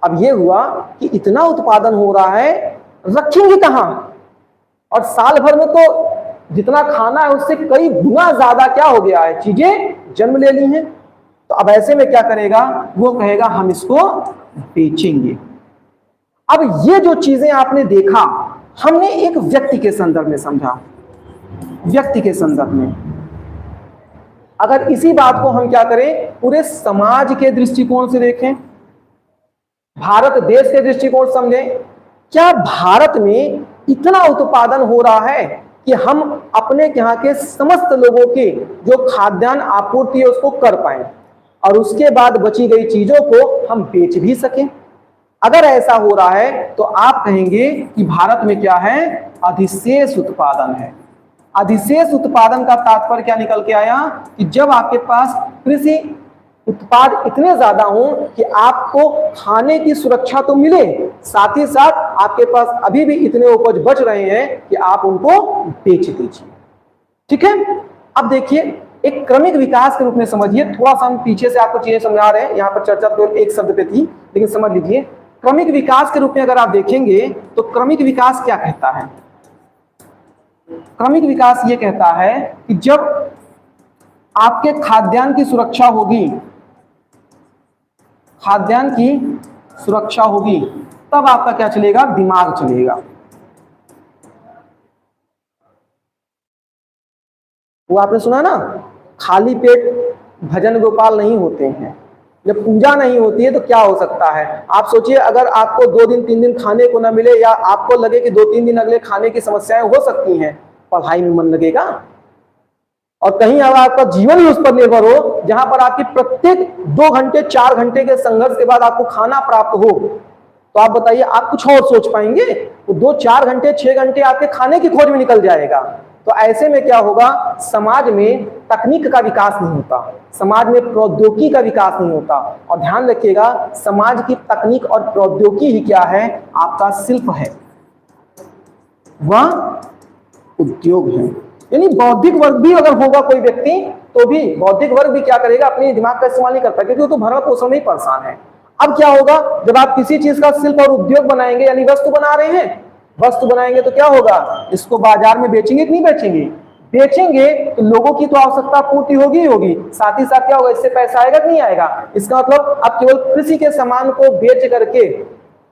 अब ये हुआ कि इतना उत्पादन हो रहा है, रखेंगे कहां, और साल भर में तो जितना खाना है उससे कई गुना ज्यादा क्या हो गया है, चीजें जन्म ले ली हैं। तो अब ऐसे में क्या करेगा, वो कहेगा हम इसको बेचेंगे। अब ये जो चीजें आपने देखा, हमने एक व्यक्ति के संदर्भ में समझा, व्यक्ति के संदर्भ में। अगर इसी बात को हम क्या करें, पूरे समाज के दृष्टिकोण से देखें, भारत देश के दृष्टिकोण समझें, क्या भारत में इतना उत्पादन हो रहा है कि हम अपने यहाँ के समस्त लोगों की जो खाद्यान्न आपूर्ति है उसको कर पाए, और उसके बाद बची गई चीजों को हम बेच भी सकें। अगर ऐसा हो रहा है तो आप कहेंगे कि भारत में क्या है, अधिशेष उत्पादन है। अधिशेष उत्पादन का तात्पर्य क्या निकल के आया कि जब आपके पास कृषि उत्पाद इतने ज्यादा हों कि आपको खाने की सुरक्षा तो मिले, साथ ही साथ आपके पास अभी भी इतने उपज बच रहे हैं कि आप उनको बेच दीजिए। ठीक है, अब देखिए एक क्रमिक विकास के रूप में समझिए, थोड़ा सा हम पीछे से आपको चीजें समझा रहे हैं, यहाँ पर चर्चा तो एक शब्द पे थी लेकिन समझ लीजिए। क्रमिक विकास के रूप में अगर आप देखेंगे तो क्रमिक विकास क्या कहता है, क्रमिक विकास ये कहता है कि जब आपके खाद्यान्न की सुरक्षा होगी, खाद्यान्न की सुरक्षा होगी, तब आपका क्या चलेगा, दिमाग चलेगा। वो आपने सुना ना, खाली पेट भजन गोपाल नहीं होते हैं। जब पूजा नहीं होती है तो क्या हो सकता है, आप सोचिए अगर आपको 2 दिन 3 दिन खाने को ना मिले, या आपको लगे कि 2-3 दिन अगले खाने की समस्याएं हो सकती हैं, पढ़ाई में मन लगेगा? और कहीं अगर आपका जीवन ही उस पर निर्भर हो, जहां पर आपकी प्रत्येक 2 घंटे 4 घंटे के संघर्ष के बाद आपको खाना प्राप्त हो, तो आप बताइए आप कुछ और सोच पाएंगे? तो 2-4 घंटे 6 घंटे आपके खाने की खोज में निकल जाएगा। तो ऐसे में क्या होगा, समाज में तकनीक का विकास नहीं होता, समाज में प्रौद्योगिकी का विकास नहीं होता। और ध्यान रखिएगा, समाज की तकनीक और प्रौद्योगिकी ही क्या है, आपका शिल्प है, वह उद्योग है। यानी बौद्धिक वर्ग भी अगर होगा कोई व्यक्ति, तो भी बौद्धिक वर्ग भी क्या करेगा, अपने दिमाग का इस्तेमाल नहीं करता, क्योंकि वो तो भरण पोषण में ही परेशान है। अब क्या होगा, जब आप किसी चीज का शिल्प और उद्योग बनाएंगे, यानी वस्तु बना रहे हैं, वस्तु बनाएंगे तो क्या होगा, इसको बाजार में बेचेंगे कि नहीं बेचेंगे? बेचेंगे तो लोगों की तो आवश्यकता पूर्ति होगी ही होगी, साथ ही साथ क्या होगा, इससे पैसा आएगा कि नहीं आएगा? इसका मतलब आप केवल कृषि के सामान को बेच करके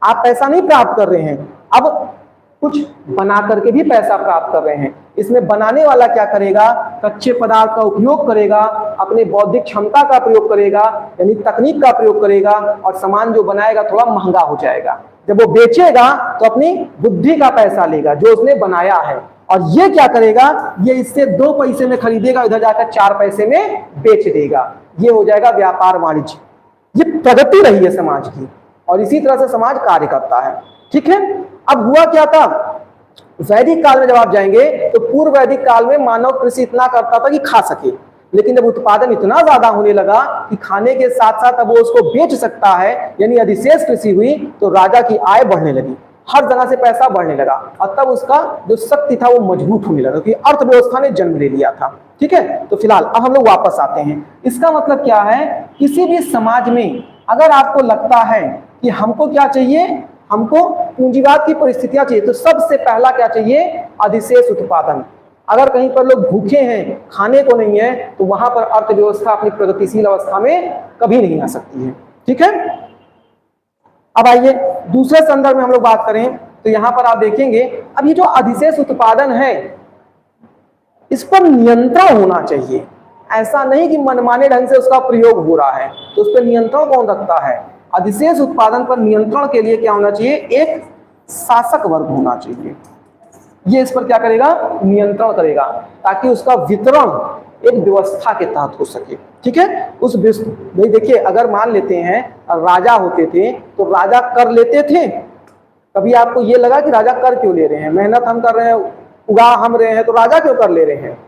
आप पैसा नहीं प्राप्त कर रहे हैं, अब कुछ बना करके भी पैसा प्राप्त कर रहे हैं। इसमें बनाने वाला क्या करेगा, कच्चे पदार्थ का उपयोग करेगा, अपने बौद्धिक क्षमता का प्रयोग करेगा, यानी तकनीक का प्रयोग करेगा, और सामान जो बनाएगा थोड़ा महंगा हो जाएगा। जब वो बेचेगा तो अपनी बुद्धि का पैसा लेगा जो उसने बनाया है, और ये क्या करेगा, ये इससे 2 पैसे में खरीदेगा, इधर जाकर 4 पैसे में बेच देगा। ये हो जाएगा व्यापार वाणिज्य। ये प्रगति रही है समाज की, और इसी तरह से समाज कार्य करता है। ठीक है, अब हुआ क्या था, वैदिक काल में जब आप जाएंगे तो पूर्व वैदिक काल में मानव कृषि इतना करता था कि खा सके, लेकिन जब उत्पादन इतना ज्यादा होने लगा कि खाने के साथ साथ अब वो उसको बेच सकता है, यानी अधिशेष कृषि हुई, तो राजा की आय बढ़ने लगी, हर जगह से पैसा बढ़ने लगा, और तब उसका जो शक्ति था वो मजबूत होने लगा, क्योंकि अर्थव्यवस्था ने जन्म ले लिया था। ठीक है, तो फिलहाल अब हम लोग वापस आते हैं। इसका मतलब क्या है, किसी भी समाज में अगर आपको लगता है कि हमको क्या चाहिए, हमको पूंजीवाद की परिस्थितियां चाहिए, तो सबसे पहला क्या चाहिए, अधिशेष उत्पादन। अगर कहीं पर लोग भूखे हैं, खाने को नहीं है, तो वहां पर अर्थव्यवस्था अपनी प्रगतिशील अवस्था में कभी नहीं आ सकती है। ठीक है, अब आइए दूसरे संदर्भ में हम लोग बात करें तो यहां पर आप देखेंगे अब ये जो अधिशेष उत्पादन है इस पर नियंत्रण होना चाहिए। ऐसा नहीं कि मनमाने ढंग से उसका प्रयोग हो रहा है, तो उस पर नियंत्रण कौन रखता है? अधिशेष उत्पादन पर नियंत्रण के लिए क्या होना चाहिए? एक शासक वर्ग होना चाहिए। ये इस पर क्या करेगा? नियंत्रण करेगा, ताकि उसका वितरण एक व्यवस्था के तहत हो सके। ठीक है, उस भाई देखिए, अगर मान लेते हैं राजा होते थे तो राजा कर लेते थे। कभी आपको ये लगा कि राजा कर क्यों ले रहे हैं? मेहनत हम कर रहे हैं, उगा हम रहे हैं, तो राजा क्यों कर ले रहे हैं?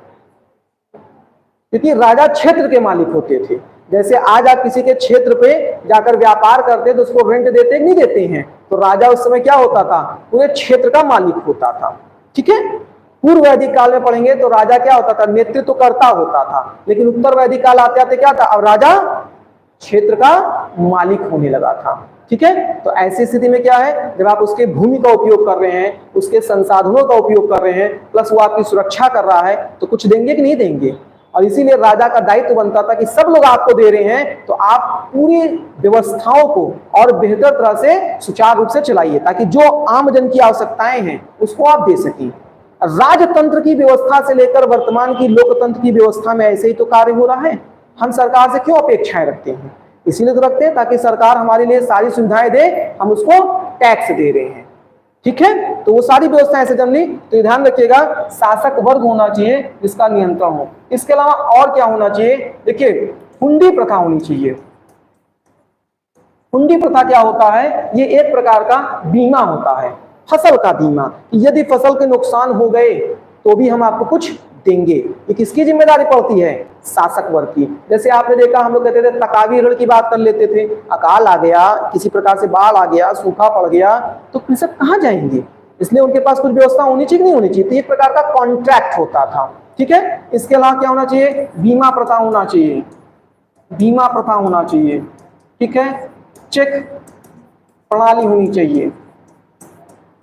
क्योंकि राजा क्षेत्र के मालिक होते थे। जैसे आज आप किसी के क्षेत्र पे जाकर व्यापार करते तो उसको रेंट देते नहीं देते हैं, तो राजा उस समय क्या होता था? पूरे क्षेत्र का मालिक होता था। ठीक है, पूर्व वैदिक काल में पढ़ेंगे तो राजा क्या होता था? नेतृत्व करता होता था। लेकिन उत्तर वैदिक काल आते आते क्या था? अब राजा क्षेत्र का मालिक होने लगा था। ठीक है, तो ऐसी स्थिति में क्या है? जब आप उसके भूमि का उपयोग कर रहे हैं, उसके संसाधनों का उपयोग कर रहे हैं, प्लस वो आपकी सुरक्षा कर रहा है, तो कुछ देंगे कि नहीं देंगे? और इसीलिए राजा का दायित्व बनता था कि सब लोग आपको दे रहे हैं तो आप पूरी व्यवस्थाओं को और बेहतर तरह से सुचारू रूप से चलाइए, ताकि जो आम जन की आवश्यकताएं हैं उसको आप दे सकें। राजतंत्र की व्यवस्था से लेकर वर्तमान की लोकतंत्र की व्यवस्था में ऐसे ही तो कार्य हो रहा है। हम सरकार से क्यों अपेक्षाएं रखते हैं? इसीलिए तो रखते हैं ताकि सरकार हमारे लिए सारी सुविधाएं दे, हम उसको टैक्स दे रहे हैं। ठीक है, तो वो सारी व्यवस्था ऐसे जम ली। तो ध्यान रखिएगा, शासक वर्ग होना चाहिए जिसका नियंत्रण हो। इसके अलावा और क्या होना चाहिए? देखिए, हुंडी प्रथा होनी चाहिए। हुंडी प्रथा क्या होता है? ये एक प्रकार का बीमा होता है, फसल का बीमा। यदि फसल के नुकसान हो गए तो भी हम आपको कुछ देंगे। ये किसकी जिम्मेदारी पड़ती है? शासक वर्ग की। जैसे आपने देखा, हम लोग कहते थे तकावी ऋण की बात कर लेते थे, अकाल आ गया, किसी प्रकार से बाढ़ आ गया, सूखा पड़ गया, तो कृषक कहाँ जाएंगे? इसलिए उनके पास कुछ व्यवस्था होनी चाहिए कि नहीं होनी चाहिए? तो एक प्रकार का कॉन्ट्रैक्ट होता था। ठीक है, इसके अलावा क्या होना चाहिए? बीमा प्रथा होना चाहिए। बीमा प्रथा होना चाहिए। ठीक है, चेक प्रणाली होनी चाहिए।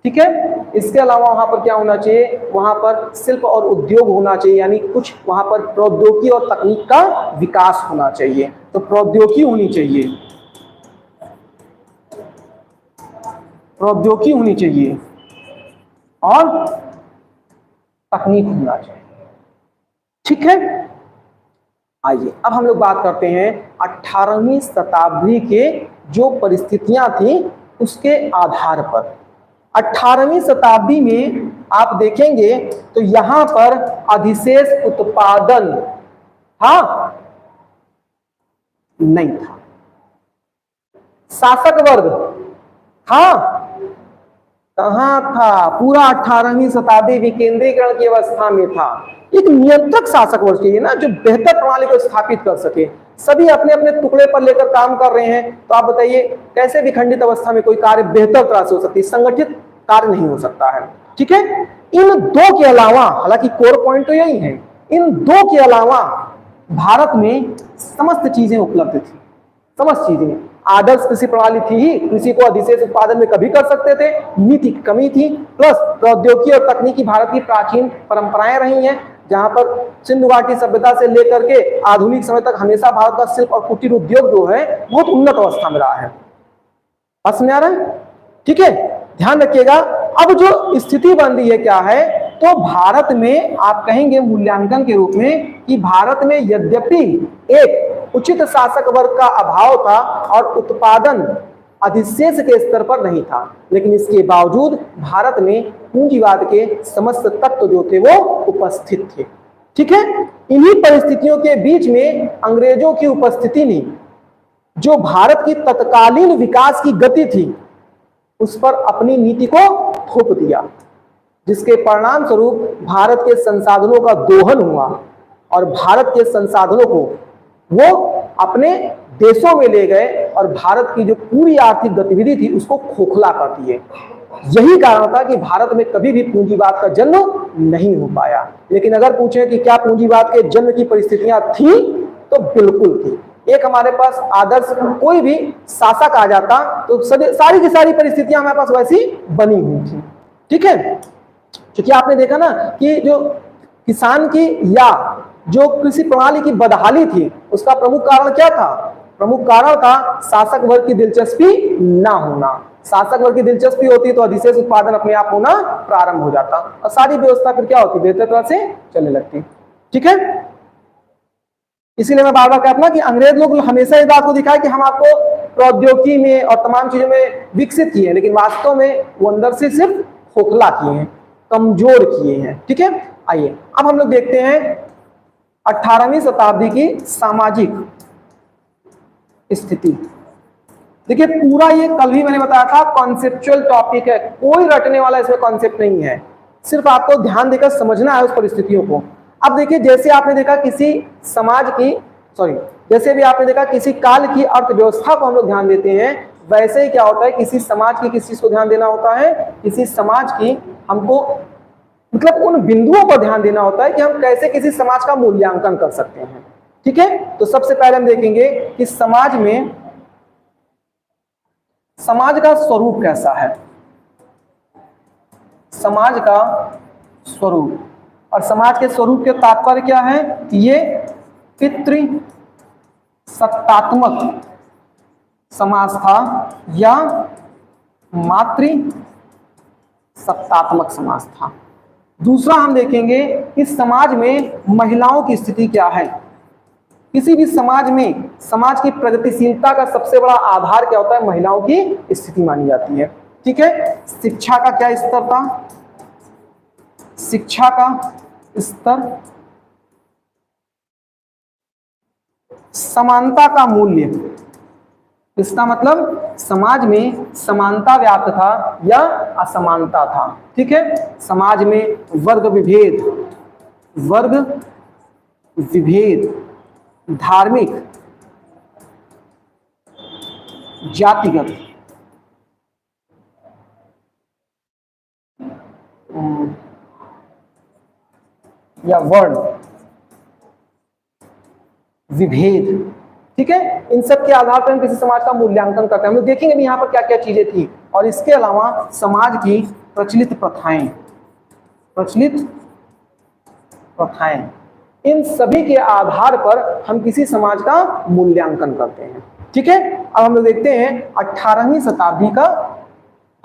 ठीक है, इसके अलावा वहां पर क्या होना चाहिए? वहां पर शिल्प और उद्योग होना चाहिए, यानी कुछ वहां पर प्रौद्योगिकी और तकनीक का विकास होना चाहिए। तो प्रौद्योगिकी होनी चाहिए, प्रौद्योगिकी होनी चाहिए और तकनीक होना चाहिए। ठीक है, आइए अब हम लोग बात करते हैं 18वीं शताब्दी के जो परिस्थितियां थी उसके आधार पर। 18वीं शताब्दी में आप देखेंगे तो यहां पर अधिशेष उत्पादन नहीं था। शासक वर्ग कहां था? पूरा 18वीं शताब्दी विकेंद्रीकरण की अवस्था में था। एक नियंत्रक शासक वर्ग चाहिए ना, जो बेहतर प्रणाली को स्थापित कर सके। सभी अपने अपने टुकड़े पर लेकर काम कर रहे हैं, तो आप बताइए कैसे विखंडित अवस्था में कोई कार्य बेहतर तरह से हो सकती है? संगठित कार्य नहीं हो सकता है। ठीक है, इन दो के अलावा, हालांकि कोर पॉइंट तो यही है, इन दो के अलावा भारत में समस्त चीजें उपलब्ध थी। समस्त चीजें, आदर्श कृषि प्रणाली थी ही, कृषि को अधिशेष उत्पादन में कभी कर सकते थे, नीति की कमी थी, प्लस प्रौद्योगिकी और तकनीकी भारत की प्राचीन परंपराएं रही हैं, जहां पर सिंधु घाटी सभ्यता से लेकर के आधुनिक समय तक हमेशा भारत का शिल्प और कुटीर उद्योग जो है बहुत उन्नत अवस्था में रहा है। समझ आ रहा है? ठीक है, ध्यान रखिएगा। अब जो स्थिति बन रही है क्या है? तो भारत में आप कहेंगे मूल्यांकन के रूप में कि भारत में यद्यपि एक उचित शासक वर्ग का अभाव था और उत्पादन अधिशेष के स्तर पर नहीं था, लेकिन इसके बावजूद भारत में पूंजीवाद के समस्त तत्व जो थे वो उपस्थित थे। ठीक है, इन्हीं परिस्थितियों के बीच में अंग्रेजों की उपस्थिति ने जो भारत की तत्कालीन विकास की गति थी उस पर अपनी नीति को थोप दिया, जिसके परिणाम स्वरूप भारत के संसाधनों का दोहन हुआ और भारत के संसाधनों को वो अपने देशों में ले गए और भारत की जो पूरी आर्थिक गतिविधि थी उसको खोखला कर दिए। यही कारण था कि भारत में कभी भी पूंजीवाद का जन्म नहीं हो पाया। लेकिन अगर पूछें कि क्या पूंजीवाद के जन्म की परिस्थितियां थी, तो बिल्कुल थी। एक हमारे पास आदर्श कोई भी शासक आ जाता तो सारी की सारी परिस्थितियां हमारे पास वैसी बनी हुई थी। ठीक है, क्योंकि आपने देखा ना कि जो किसान की या जो कृषि प्रणाली की बदहाली थी उसका प्रमुख कारण क्या था? प्रमुख कारण था शासक वर्ग की दिलचस्पी ना होना। शासक वर्ग की दिलचस्पी होती तो अधिशेष उत्पादन अपने आप होना प्रारंभ हो जाता और सारी व्यवस्था फिर क्या होती, बेहतर तरह से चलने लगती। ठीक है, इसीलिए मैं बार बार कहता हूं कि अंग्रेज लोग हमेशा इस बात को दिखाए कि हम आपको प्रौद्योगिकी में और तमाम चीजों में विकसित किए हैं, लेकिन वास्तव में वो अंदर से सिर्फ खोखला किए हैं, कमजोर किए हैं। ठीक है, आइए अब हम लोग देखते हैं 18वीं शताब्दी की सामाजिक स्थिति। देखिए पूरा ये कल भी मैंने बताया था कॉन्सेप्चुअल टॉपिक है, कोई रटने वाला इसमें कॉन्सेप्ट नहीं है, सिर्फ आपको ध्यान देकर समझना है उस परिस्थितियों को। अब देखिए जैसे आपने देखा किसी समाज की जैसे भी आपने देखा किसी काल की अर्थव्यवस्था को हम लोग ध्यान देते हैं, वैसे ही क्या होता है किसी समाज की किस चीज को ध्यान देना होता है, किसी समाज की हमको मतलब उन बिंदुओं पर ध्यान देना होता है कि हम कैसे किसी समाज का मूल्यांकन कर सकते हैं। ठीक है, तो सबसे पहले हम देखेंगे कि समाज में समाज का स्वरूप कैसा है, समाज का स्वरूप। और समाज के स्वरूप के तात्पर्य क्या है कि ये पितृ सत्तात्मक समाज था या मातृ सत्तात्मक समाज था। दूसरा हम देखेंगे कि समाज में महिलाओं की स्थिति क्या है। किसी भी समाज में समाज की प्रगतिशीलता का सबसे बड़ा आधार क्या होता है, महिलाओं की स्थिति मानी जाती है। ठीक है, शिक्षा का क्या स्तर था, शिक्षा का स्तर, समानता का मूल्य, इसका मतलब समाज में समानता व्याप्त था या असमानता था। ठीक है, समाज में वर्ग विभेद, धार्मिक, जातिगत, या वर्ण विभेद। ठीक है, इन सब के आधार पर हम किसी समाज का मूल्यांकन करते हैं। हम लोग देखेंगे भी यहाँ पर क्या क्या चीजें थी, और इसके अलावा समाज की प्रचलित प्रथाएं, इन सभी के आधार पर हम किसी समाज का मूल्यांकन करते हैं। ठीक है, अब हम लोग देखते हैं 18वीं शताब्दी का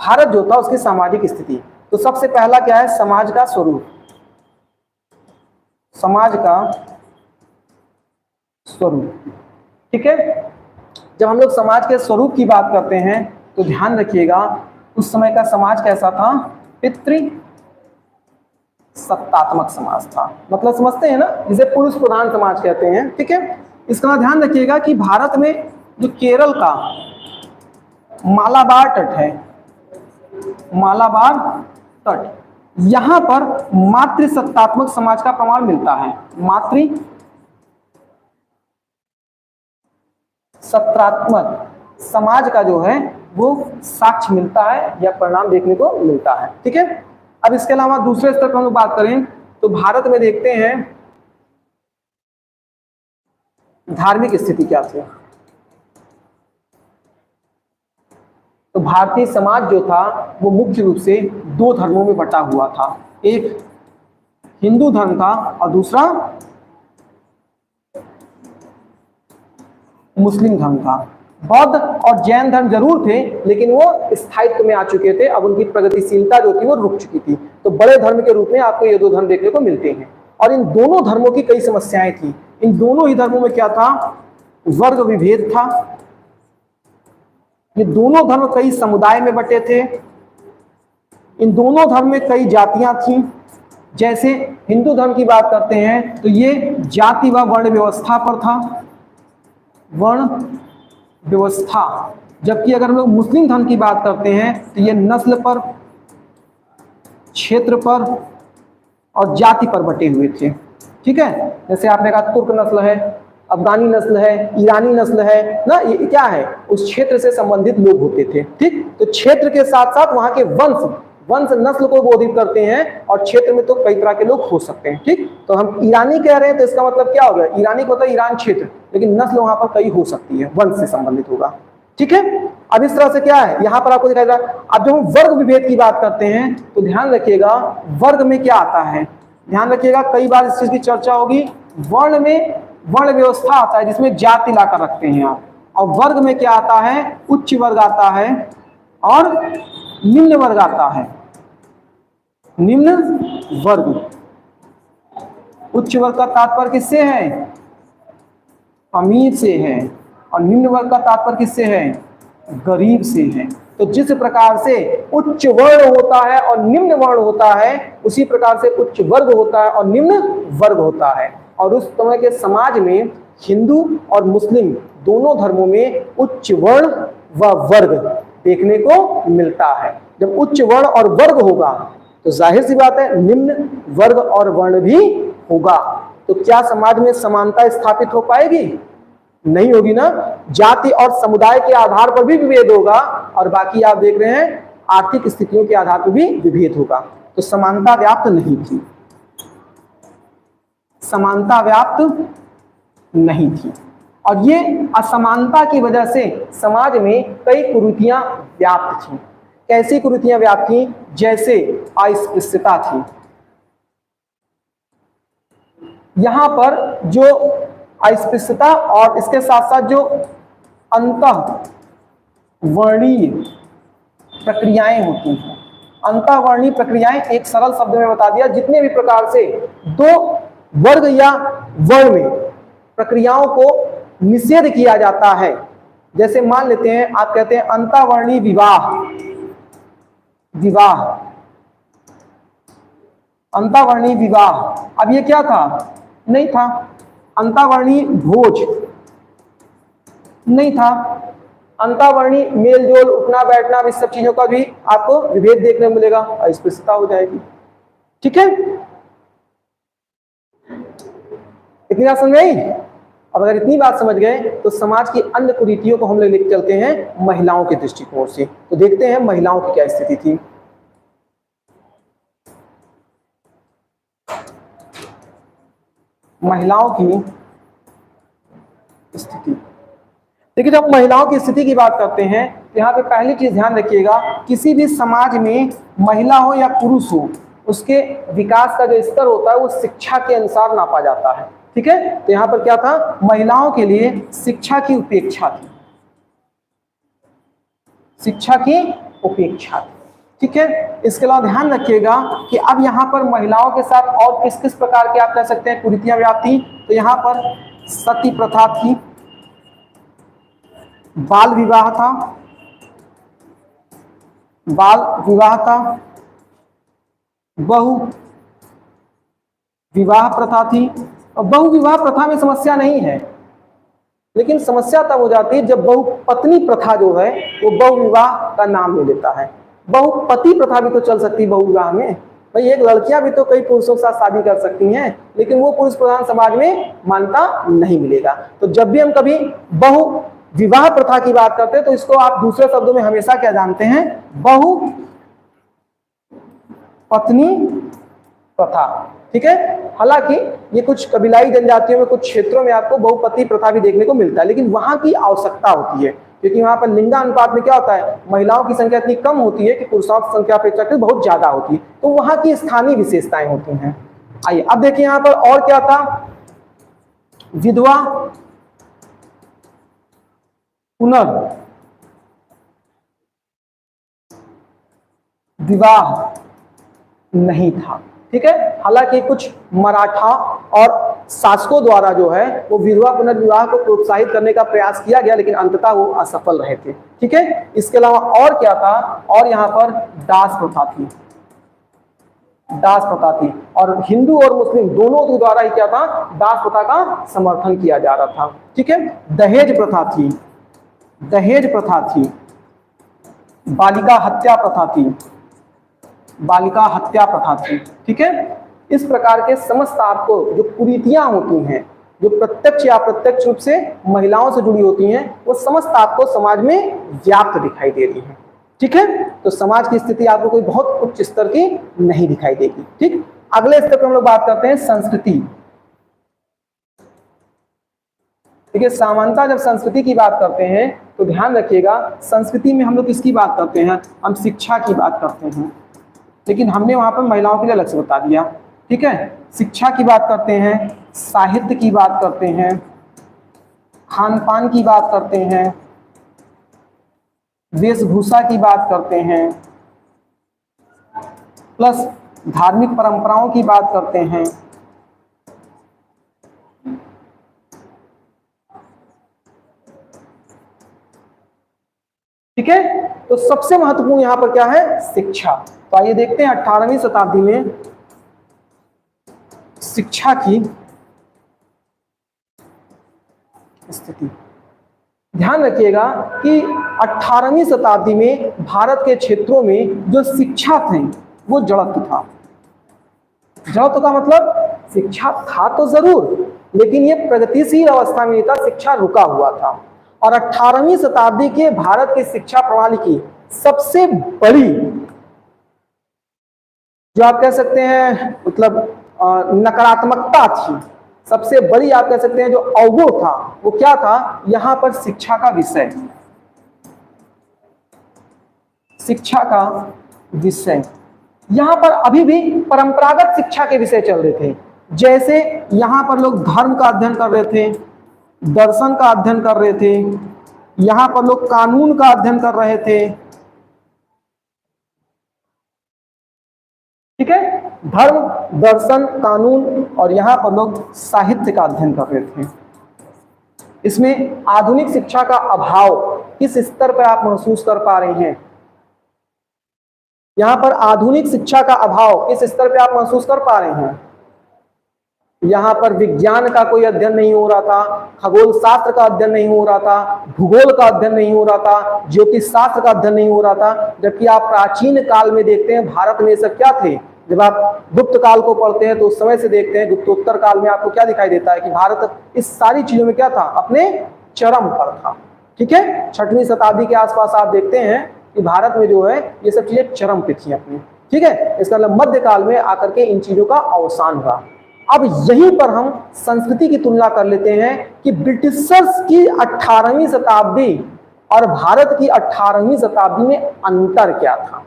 भारत जो था उसकी सामाजिक स्थिति। तो सबसे पहला क्या है, समाज का स्वरूप। समाज का स्वरूप, ठीक है, जब हम लोग समाज के स्वरूप की बात करते हैं तो ध्यान रखिएगा उस समय का समाज कैसा था, पितृ सत्तात्मक समाज था। मतलब समझते हैं ना, जिसे पुरुष प्रधान समाज कहते हैं। ठीक है, इसका ध्यान रखिएगा कि भारत में जो केरल का मालाबार तट है, मालाबार तट, यहां पर मातृ सत्तात्मक समाज का प्रमाण मिलता है। मातृ सत्तात्मक समाज का जो है वो साक्ष्य मिलता है या परिणाम देखने को मिलता है। ठीक है, अब इसके अलावा दूसरे स्तर पर हम लोग बात करें तो भारत में देखते हैं धार्मिक स्थिति क्या थी। तो भारतीय समाज जो था वो मुख्य रूप से दो धर्मों में बटा हुआ था, एक हिंदू धर्म था और दूसरा मुस्लिम धर्म था। बौद्ध और जैन धर्म जरूर थे लेकिन वो स्थायित्व में आ चुके थे, अब उनकी प्रगतिशीलता जो थी वो रुक चुकी थी। तो बड़े धर्म के रूप में आपको ये दो धर्म देखने को मिलते हैं, और इन दोनों धर्मों की कई समस्याएं थी। इन दोनों ही धर्मों में क्या था, वर्ग विभेद था। ये दोनों धर्म कई समुदाय में बटे थे। इन दोनों धर्म में कई जातियां थीं। जैसे हिंदू धर्म की बात करते हैं तो ये जाति व वर्ण व्यवस्था पर था, वर्ण व्यवस्था। जबकि अगर हम लोग मुस्लिम धर्म की बात करते हैं तो ये नस्ल पर, क्षेत्र पर और जाति पर बटे हुए थे। ठीक है, जैसे आपने कहा तुर्क नस्ल है, अफगानी नस्ल है, ईरानी नस्ल है ना, ये क्या है, उस क्षेत्र से संबंधित लोग होते थे। ठीक, तो क्षेत्र के साथ साथ वहां के वंश नस्ल को बोधित करते हैं, और क्षेत्र में तो कई तरह के लोग हो सकते हैं। ठीक, तो हम ईरानी कह रहे हैं तो इसका मतलब क्या हो गया, ईरानी को होता है ईरान क्षेत्र, लेकिन नस्ल वहां पर कई हो सकती है, वंश से संबंधित होगा। ठीक है, अब इस तरह से क्या है यहां पर आपको दिखाई दे रहा है। अब जब हम वर्ग विभेद की बात करते हैं तो ध्यान रखिएगा वर्ग में क्या आता है, ध्यान रखिएगा कई बार इस चीज की चर्चा होगी। वर्ण में वर्ण व्यवस्था आता है जिसमें जाति लाकर रखते हैं आप, और वर्ग में क्या आता है, उच्च वर्ग आता है और निम्न वर्ग आता है। निम्न वर्ग, उच्च वर्ग का तात्पर्य किससे है, अमीर से है, और निम्न वर्ग का तात्पर्य किससे है, गरीब से है। तो जिस प्रकार से उच्च वर्ण होता है और निम्न वर्ण होता है, उसी प्रकार से उच्च वर्ग होता है और निम्न वर्ग होता है। और उस समय के समाज में हिंदू और मुस्लिम दोनों धर्मों में उच्च वर्ण व वर्ग देखने को मिलता है। जब उच्च वर्ण और वर्ग होगा तो जाहिर सी बात है निम्न वर्ग और वर्ण भी होगा। तो क्या समाज में समानता स्थापित हो पाएगी, नहीं होगी ना। जाति और समुदाय के आधार पर भी विभेद होगा, और बाकी आप देख रहे हैं आर्थिक स्थितियों के आधार पर भी विभेद होगा। तो समानता व्याप्त नहीं थी, समानता व्याप्त नहीं थी। और ये असमानता की वजह से समाज में कई कुरीतियां व्याप्त थी। कैसी कुरीतियां व्याप्त थी, जैसे अस्पृश्यता थी। यहां पर जो अस्पृश्यता और इसके साथ साथ जो अंतःवर्णीय प्रक्रियाएं होती हैं, अंतःवर्णीय प्रक्रियाएं एक सरल शब्द में बता दिया, जितने भी प्रकार से दो वर्ग या वर्ण में प्रक्रियाओं को निषेध किया जाता है। जैसे मान लेते हैं, आप कहते हैं अंतःवर्णीय विवाह, विवाह, अंतःवर्णीय विवाह, अब ये क्या था, नहीं था। अंतःवर्णीय भोज नहीं था। अंतःवर्णीय मेल जोल, उठना बैठना, इस सब चीजों का भी आपको विभेद देखने को मिलेगा, अस्पृश्यता हो जाएगी। ठीक है, इतनी बात समझ गई। अब अगर इतनी बात समझ गए तो समाज की अन्य कुरीतियों को हम लोग लेकर चलते हैं महिलाओं के दृष्टिकोण से। तो देखते हैं महिलाओं की क्या स्थिति थी। महिलाओं की स्थिति, देखिए जब महिलाओं की स्थिति की बात करते हैं तो यहाँ पे पहली चीज ध्यान रखिएगा, किसी भी समाज में महिला हो या पुरुष हो, उसके विकास का जो स्तर होता है वो शिक्षा के अनुसार नापा जाता है। ठीक है, तो यहाँ पर क्या था, महिलाओं के लिए शिक्षा की उपेक्षा थी, शिक्षा की उपेक्षा थी। ठीक है, इसके अलावा ध्यान रखिएगा कि अब यहाँ पर महिलाओं के साथ और किस किस प्रकार के आप कह सकते हैं कुरीतियां व्याप्त थी। तो यहाँ पर सती प्रथा थी, बाल विवाह था, बाल विवाह था, बहु विवाह प्रथा थी। और बहु विवाह प्रथा में समस्या नहीं है, लेकिन समस्या तब हो जाती है जब बहुपत्नी प्रथा जो है वो बहु विवाह का नाम ले लेता है। बहुपति प्रथा भी तो चल सकती है बहु विवाह में, भाई एक लड़कियां भी तो कई पुरुषों के साथ शादी कर सकती हैं, लेकिन वो पुरुष प्रधान समाज में मान्यता नहीं मिलेगा। तो जब भी हम कभी बहु विवाह प्रथा की बात करते हैं तो इसको आप दूसरे शब्दों में हमेशा क्या जानते हैं, बहु पत्नी प्रथा। ठीक है, हालांकि ये कुछ कबीलाई जनजातियों में, कुछ क्षेत्रों में आपको बहुपति प्रथा भी देखने को मिलता है, लेकिन वहां की आवश्यकता होती है, क्योंकि वहां पर लिंगानुपात में क्या होता है, महिलाओं की संख्या इतनी कम होती है कि पुरुषों की संख्या अपेक्षाकृत बहुत ज्यादा होती है, तो वहां की स्थानीय विशेषताएं होती हैं। आइए अब देखिए यहाँ पर और क्या था, विधवा पुनर्विवाह नहीं था। ठीक है, हालांकि कुछ मराठा और शासकों द्वारा जो है वो विधवा पुनर्विवाह को प्रोत्साहित करने का प्रयास किया गया, लेकिन अंततः वो असफल रहे थे। ठीक है, इसके अलावा और क्या था, और यहाँ पर दास प्रथा थी, दास प्रथा थी, और हिंदू और मुस्लिम दोनों के द्वारा ही क्या था, दास प्रथा का समर्थन किया जा रहा था। ठीक है, दहेज प्रथा थी, दहेज प्रथा थी, बालिका हत्या प्रथा थी, बालिका हत्या प्रथा थी। ठीक है, इस प्रकार के समस्त आपको जो कुरीतियां होती हैं, जो प्रत्यक्ष या अप्रत्यक्ष रूप से महिलाओं से जुड़ी होती हैं, वो समस्त आपको समाज में व्याप्त दिखाई दे रही है। ठीक है, तो समाज की स्थिति आपको कोई बहुत उच्च स्तर की नहीं दिखाई देगी। ठीक, अगले स्तर पर हम लोग बात करते हैं संस्कृति। देखिए सामान्यतः जब संस्कृति की बात करते हैं तो ध्यान रखिएगा, संस्कृति में हम लोग किसकी बात करते हैं, हम शिक्षा की बात करते हैं, लेकिन हमने वहां पर महिलाओं के लिए अलग से बता दिया। ठीक है, शिक्षा की बात करते हैं, साहित्य की बात करते हैं, खान पान की बात करते हैं, वेशभूषा की बात करते हैं, प्लस धार्मिक परंपराओं की बात करते हैं। ठीक है, तो सबसे महत्वपूर्ण यहां पर क्या है? शिक्षा। तो आइए देखते हैं 18वीं शताब्दी में शिक्षा की स्थिति। ध्यान रखिएगा कि 18वीं शताब्दी में भारत के क्षेत्रों में जो शिक्षा थे वो जड़त्व था। जड़त्व का मतलब शिक्षा था तो जरूर, लेकिन ये प्रगतिशील अवस्था में नहीं था, शिक्षा रुका हुआ था। और 18वीं शताब्दी के भारत की शिक्षा प्रणाली की सबसे बड़ी, जो आप कह सकते हैं मतलब नकारात्मकता थी, सबसे बड़ी आप कह सकते हैं जो अवगुण था, वो क्या था? यहां पर शिक्षा का विषय, शिक्षा का विषय। यहां पर अभी भी परंपरागत शिक्षा के विषय चल रहे थे। जैसे यहां पर लोग धर्म का अध्ययन कर रहे थे, दर्शन का अध्ययन कर रहे थे, यहां पर लोग कानून का अध्ययन कर रहे थे। ठीक है, धर्म, दर्शन, कानून, और यहां पर लोग साहित्य का अध्ययन कर रहे थे। इसमें आधुनिक शिक्षा का अभाव किस स्तर पर आप महसूस कर पा रहे हैं? यहां पर आधुनिक शिक्षा का अभाव किस स्तर पे आप महसूस कर पा रहे हैं? यहां पर विज्ञान का कोई अध्ययन नहीं हो रहा था, खगोल शास्त्र का अध्ययन नहीं हो रहा था, भूगोल का अध्ययन नहीं हो रहा था, ज्योतिष शास्त्र का अध्ययन नहीं हो रहा था। जबकि आप प्राचीन काल में देखते हैं भारत में सब क्या थे। जब आप गुप्त काल को पढ़ते हैं तो उस समय से देखते हैं, गुप्तोत्तर काल में आपको क्या दिखाई देता है कि भारत इस सारी चीजों में क्या था? अपने चरम पर था। ठीक है, 6वीं शताब्दी के आसपास आप देखते हैं कि भारत में जो है ये सब चीजें चरम पे थी अपनी। ठीक है, इसका मतलब मध्यकाल में आकर के इन चीजों का अवसान हुआ। अब यहीं पर हम संस्कृति की तुलना कर लेते हैं कि ब्रिटिशर्स की 18वीं शताब्दी और भारत की 18वीं शताब्दी में अंतर क्या था।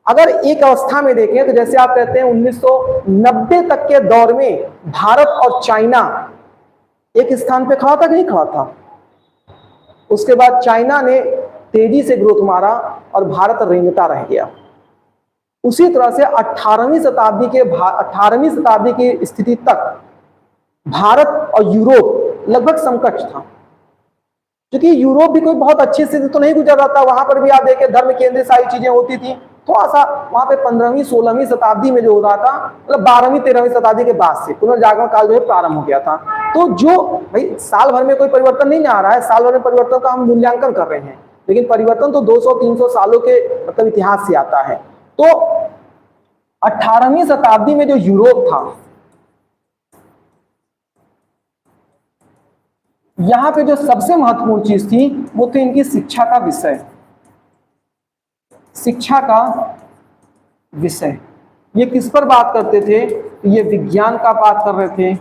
अगर एक अवस्था में देखें तो जैसे आप कहते हैं 1990 तक के दौर में भारत और चाइना एक स्थान पे खड़ा था कि नहीं खड़ा था? उसके बाद चाइना ने तेजी से ग्रोथ मारा और भारत रेंगता रह गया। उसी तरह से 18वीं शताब्दी की स्थिति तक भारत और यूरोप लगभग समकक्ष था। क्योंकि यूरोप भी कोई बहुत अच्छी स्थिति तो नहीं गुजर रहा था, वहां पर भी आप देखें धर्म केंद्रित सारी चीजें होती थी। थोड़ा सा वहां पे 15वीं 16वीं शताब्दी में जो हो रहा था, मतलब 12वीं 13वीं शताब्दी के बाद से पुनर्जागरण काल जो है प्रारंभ हो गया था। तो जो भाई साल भर में कोई परिवर्तन नहीं आ रहा है, साल भर में परिवर्तन का हम मूल्यांकन कर रहे हैं, लेकिन परिवर्तन तो 200-300 सालों के मतलब इतिहास से आता है। तो 18वीं शताब्दी में जो यूरोप था, यहां पे जो सबसे महत्वपूर्ण चीज थी वो थी इनकी शिक्षा का विषय। शिक्षा का विषय ये किस पर बात करते थे? ये विज्ञान का बात कर रहे थे,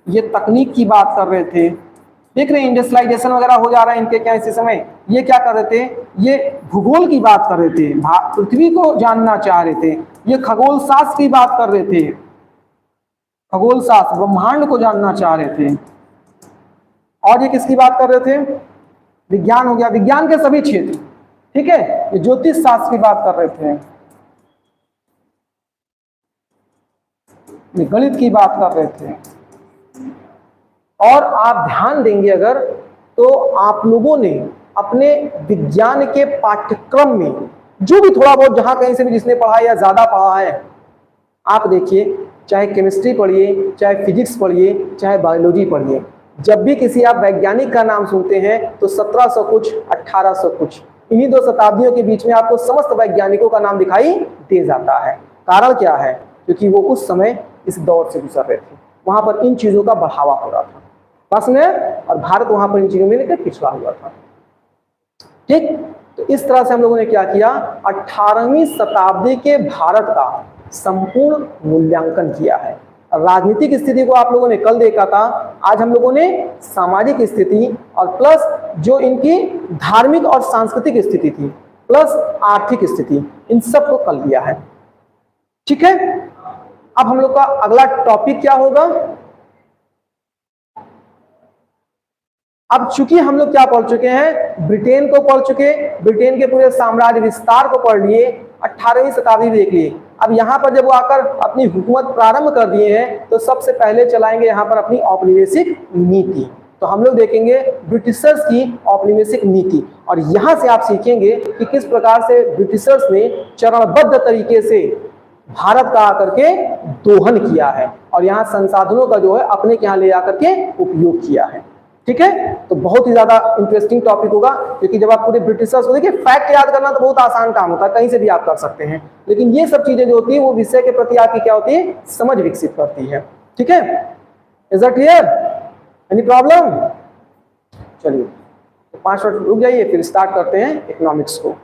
ये तकनीक की बात कर रहे थे। देख रहे हैं इंडस्ट्रियलाइजेशन वगैरह हो जा रहा है इनके क्या इसी समय। ये क्या कर रहे थे? ये भूगोल की बात कर रहे थे, पृथ्वी को जानना चाह रहे थे। ये खगोल शास्त्र की बात कर रहे थे, खगोल शास्त्र ब्रह्मांड को जानना चाह रहे थे। और ये किसकी बात कर रहे थे? विज्ञान हो गया, विज्ञान के सभी क्षेत्र। ठीक है, ये ज्योतिष शास्त्र की बात कर रहे थे, ये गणित की बात कर रहे थे। और आप ध्यान देंगे अगर तो आप लोगों ने अपने विज्ञान के पाठ्यक्रम में जो भी थोड़ा बहुत जहां कहीं से भी जिसने पढ़ा या ज्यादा पढ़ा है, आप देखिए चाहे केमिस्ट्री पढ़िए, चाहे फिजिक्स पढ़िए, चाहे बायोलॉजी पढ़िए, जब भी किसी आप वैज्ञानिक का नाम सुनते हैं तो 1700 कुछ 1800 कुछ, इन्हीं 2 शताब्दियों के बीच में आपको समस्त वैज्ञानिकों का नाम दिखाई दे जाता है। कारण क्या है? क्योंकि वो उस समय इस दौर से गुजर रहे थे, वहां पर इन चीजों का बढ़ावा हो रहा था बस में, और भारत वहां पर इन चीजों में लेकर पिछड़ा हुआ था। ठीक, तो इस तरह से हम लोगों ने क्या किया? 18वीं शताब्दी के भारत का संपूर्ण मूल्यांकन किया है। राजनीतिक स्थिति को आप लोगों ने कल देखा था, आज हम लोगों ने सामाजिक स्थिति और प्लस जो इनकी धार्मिक और सांस्कृतिक स्थिति थी प्लस आर्थिक स्थिति, इन सब को कल लिया है। ठीक है, अब हम लोग का अगला टॉपिक क्या होगा? अब चूंकि हम लोग क्या पढ़ चुके हैं, ब्रिटेन को पढ़ चुके, ब्रिटेन के पूरे साम्राज्य विस्तार को पढ़ लिए, 18वीं शताब्दी देख लिए। अब यहाँ पर जब वो आकर अपनी हुकूमत प्रारंभ कर दिए हैं तो सबसे पहले चलाएंगे यहाँ पर अपनी औपनिवेशिक नीति। तो हम लोग देखेंगे ब्रिटिशर्स की औपनिवेशिक नीति, और यहाँ से आप सीखेंगे कि किस प्रकार से ब्रिटिशर्स ने चरणबद्ध तरीके से भारत का आकर के दोहन किया है और यहाँ संसाधनों का जो है अपने के यहाँ ले आकर के उपयोग किया है। ठीक है, तो बहुत ही ज्यादा इंटरेस्टिंग टॉपिक होगा, क्योंकि जब आप पूरे ब्रिटिशर्स को देखिए, फैक्ट याद करना तो बहुत आसान काम होता है, कहीं से भी आप कर सकते हैं, लेकिन ये सब चीजें जो होती है वो विषय के प्रति आपकी क्या होती है, समझ विकसित करती है। ठीक है, is that clear? Any problem? चलिए 5 मिनट रुक जाइए, फिर स्टार्ट करते हैं इकोनॉमिक्स को।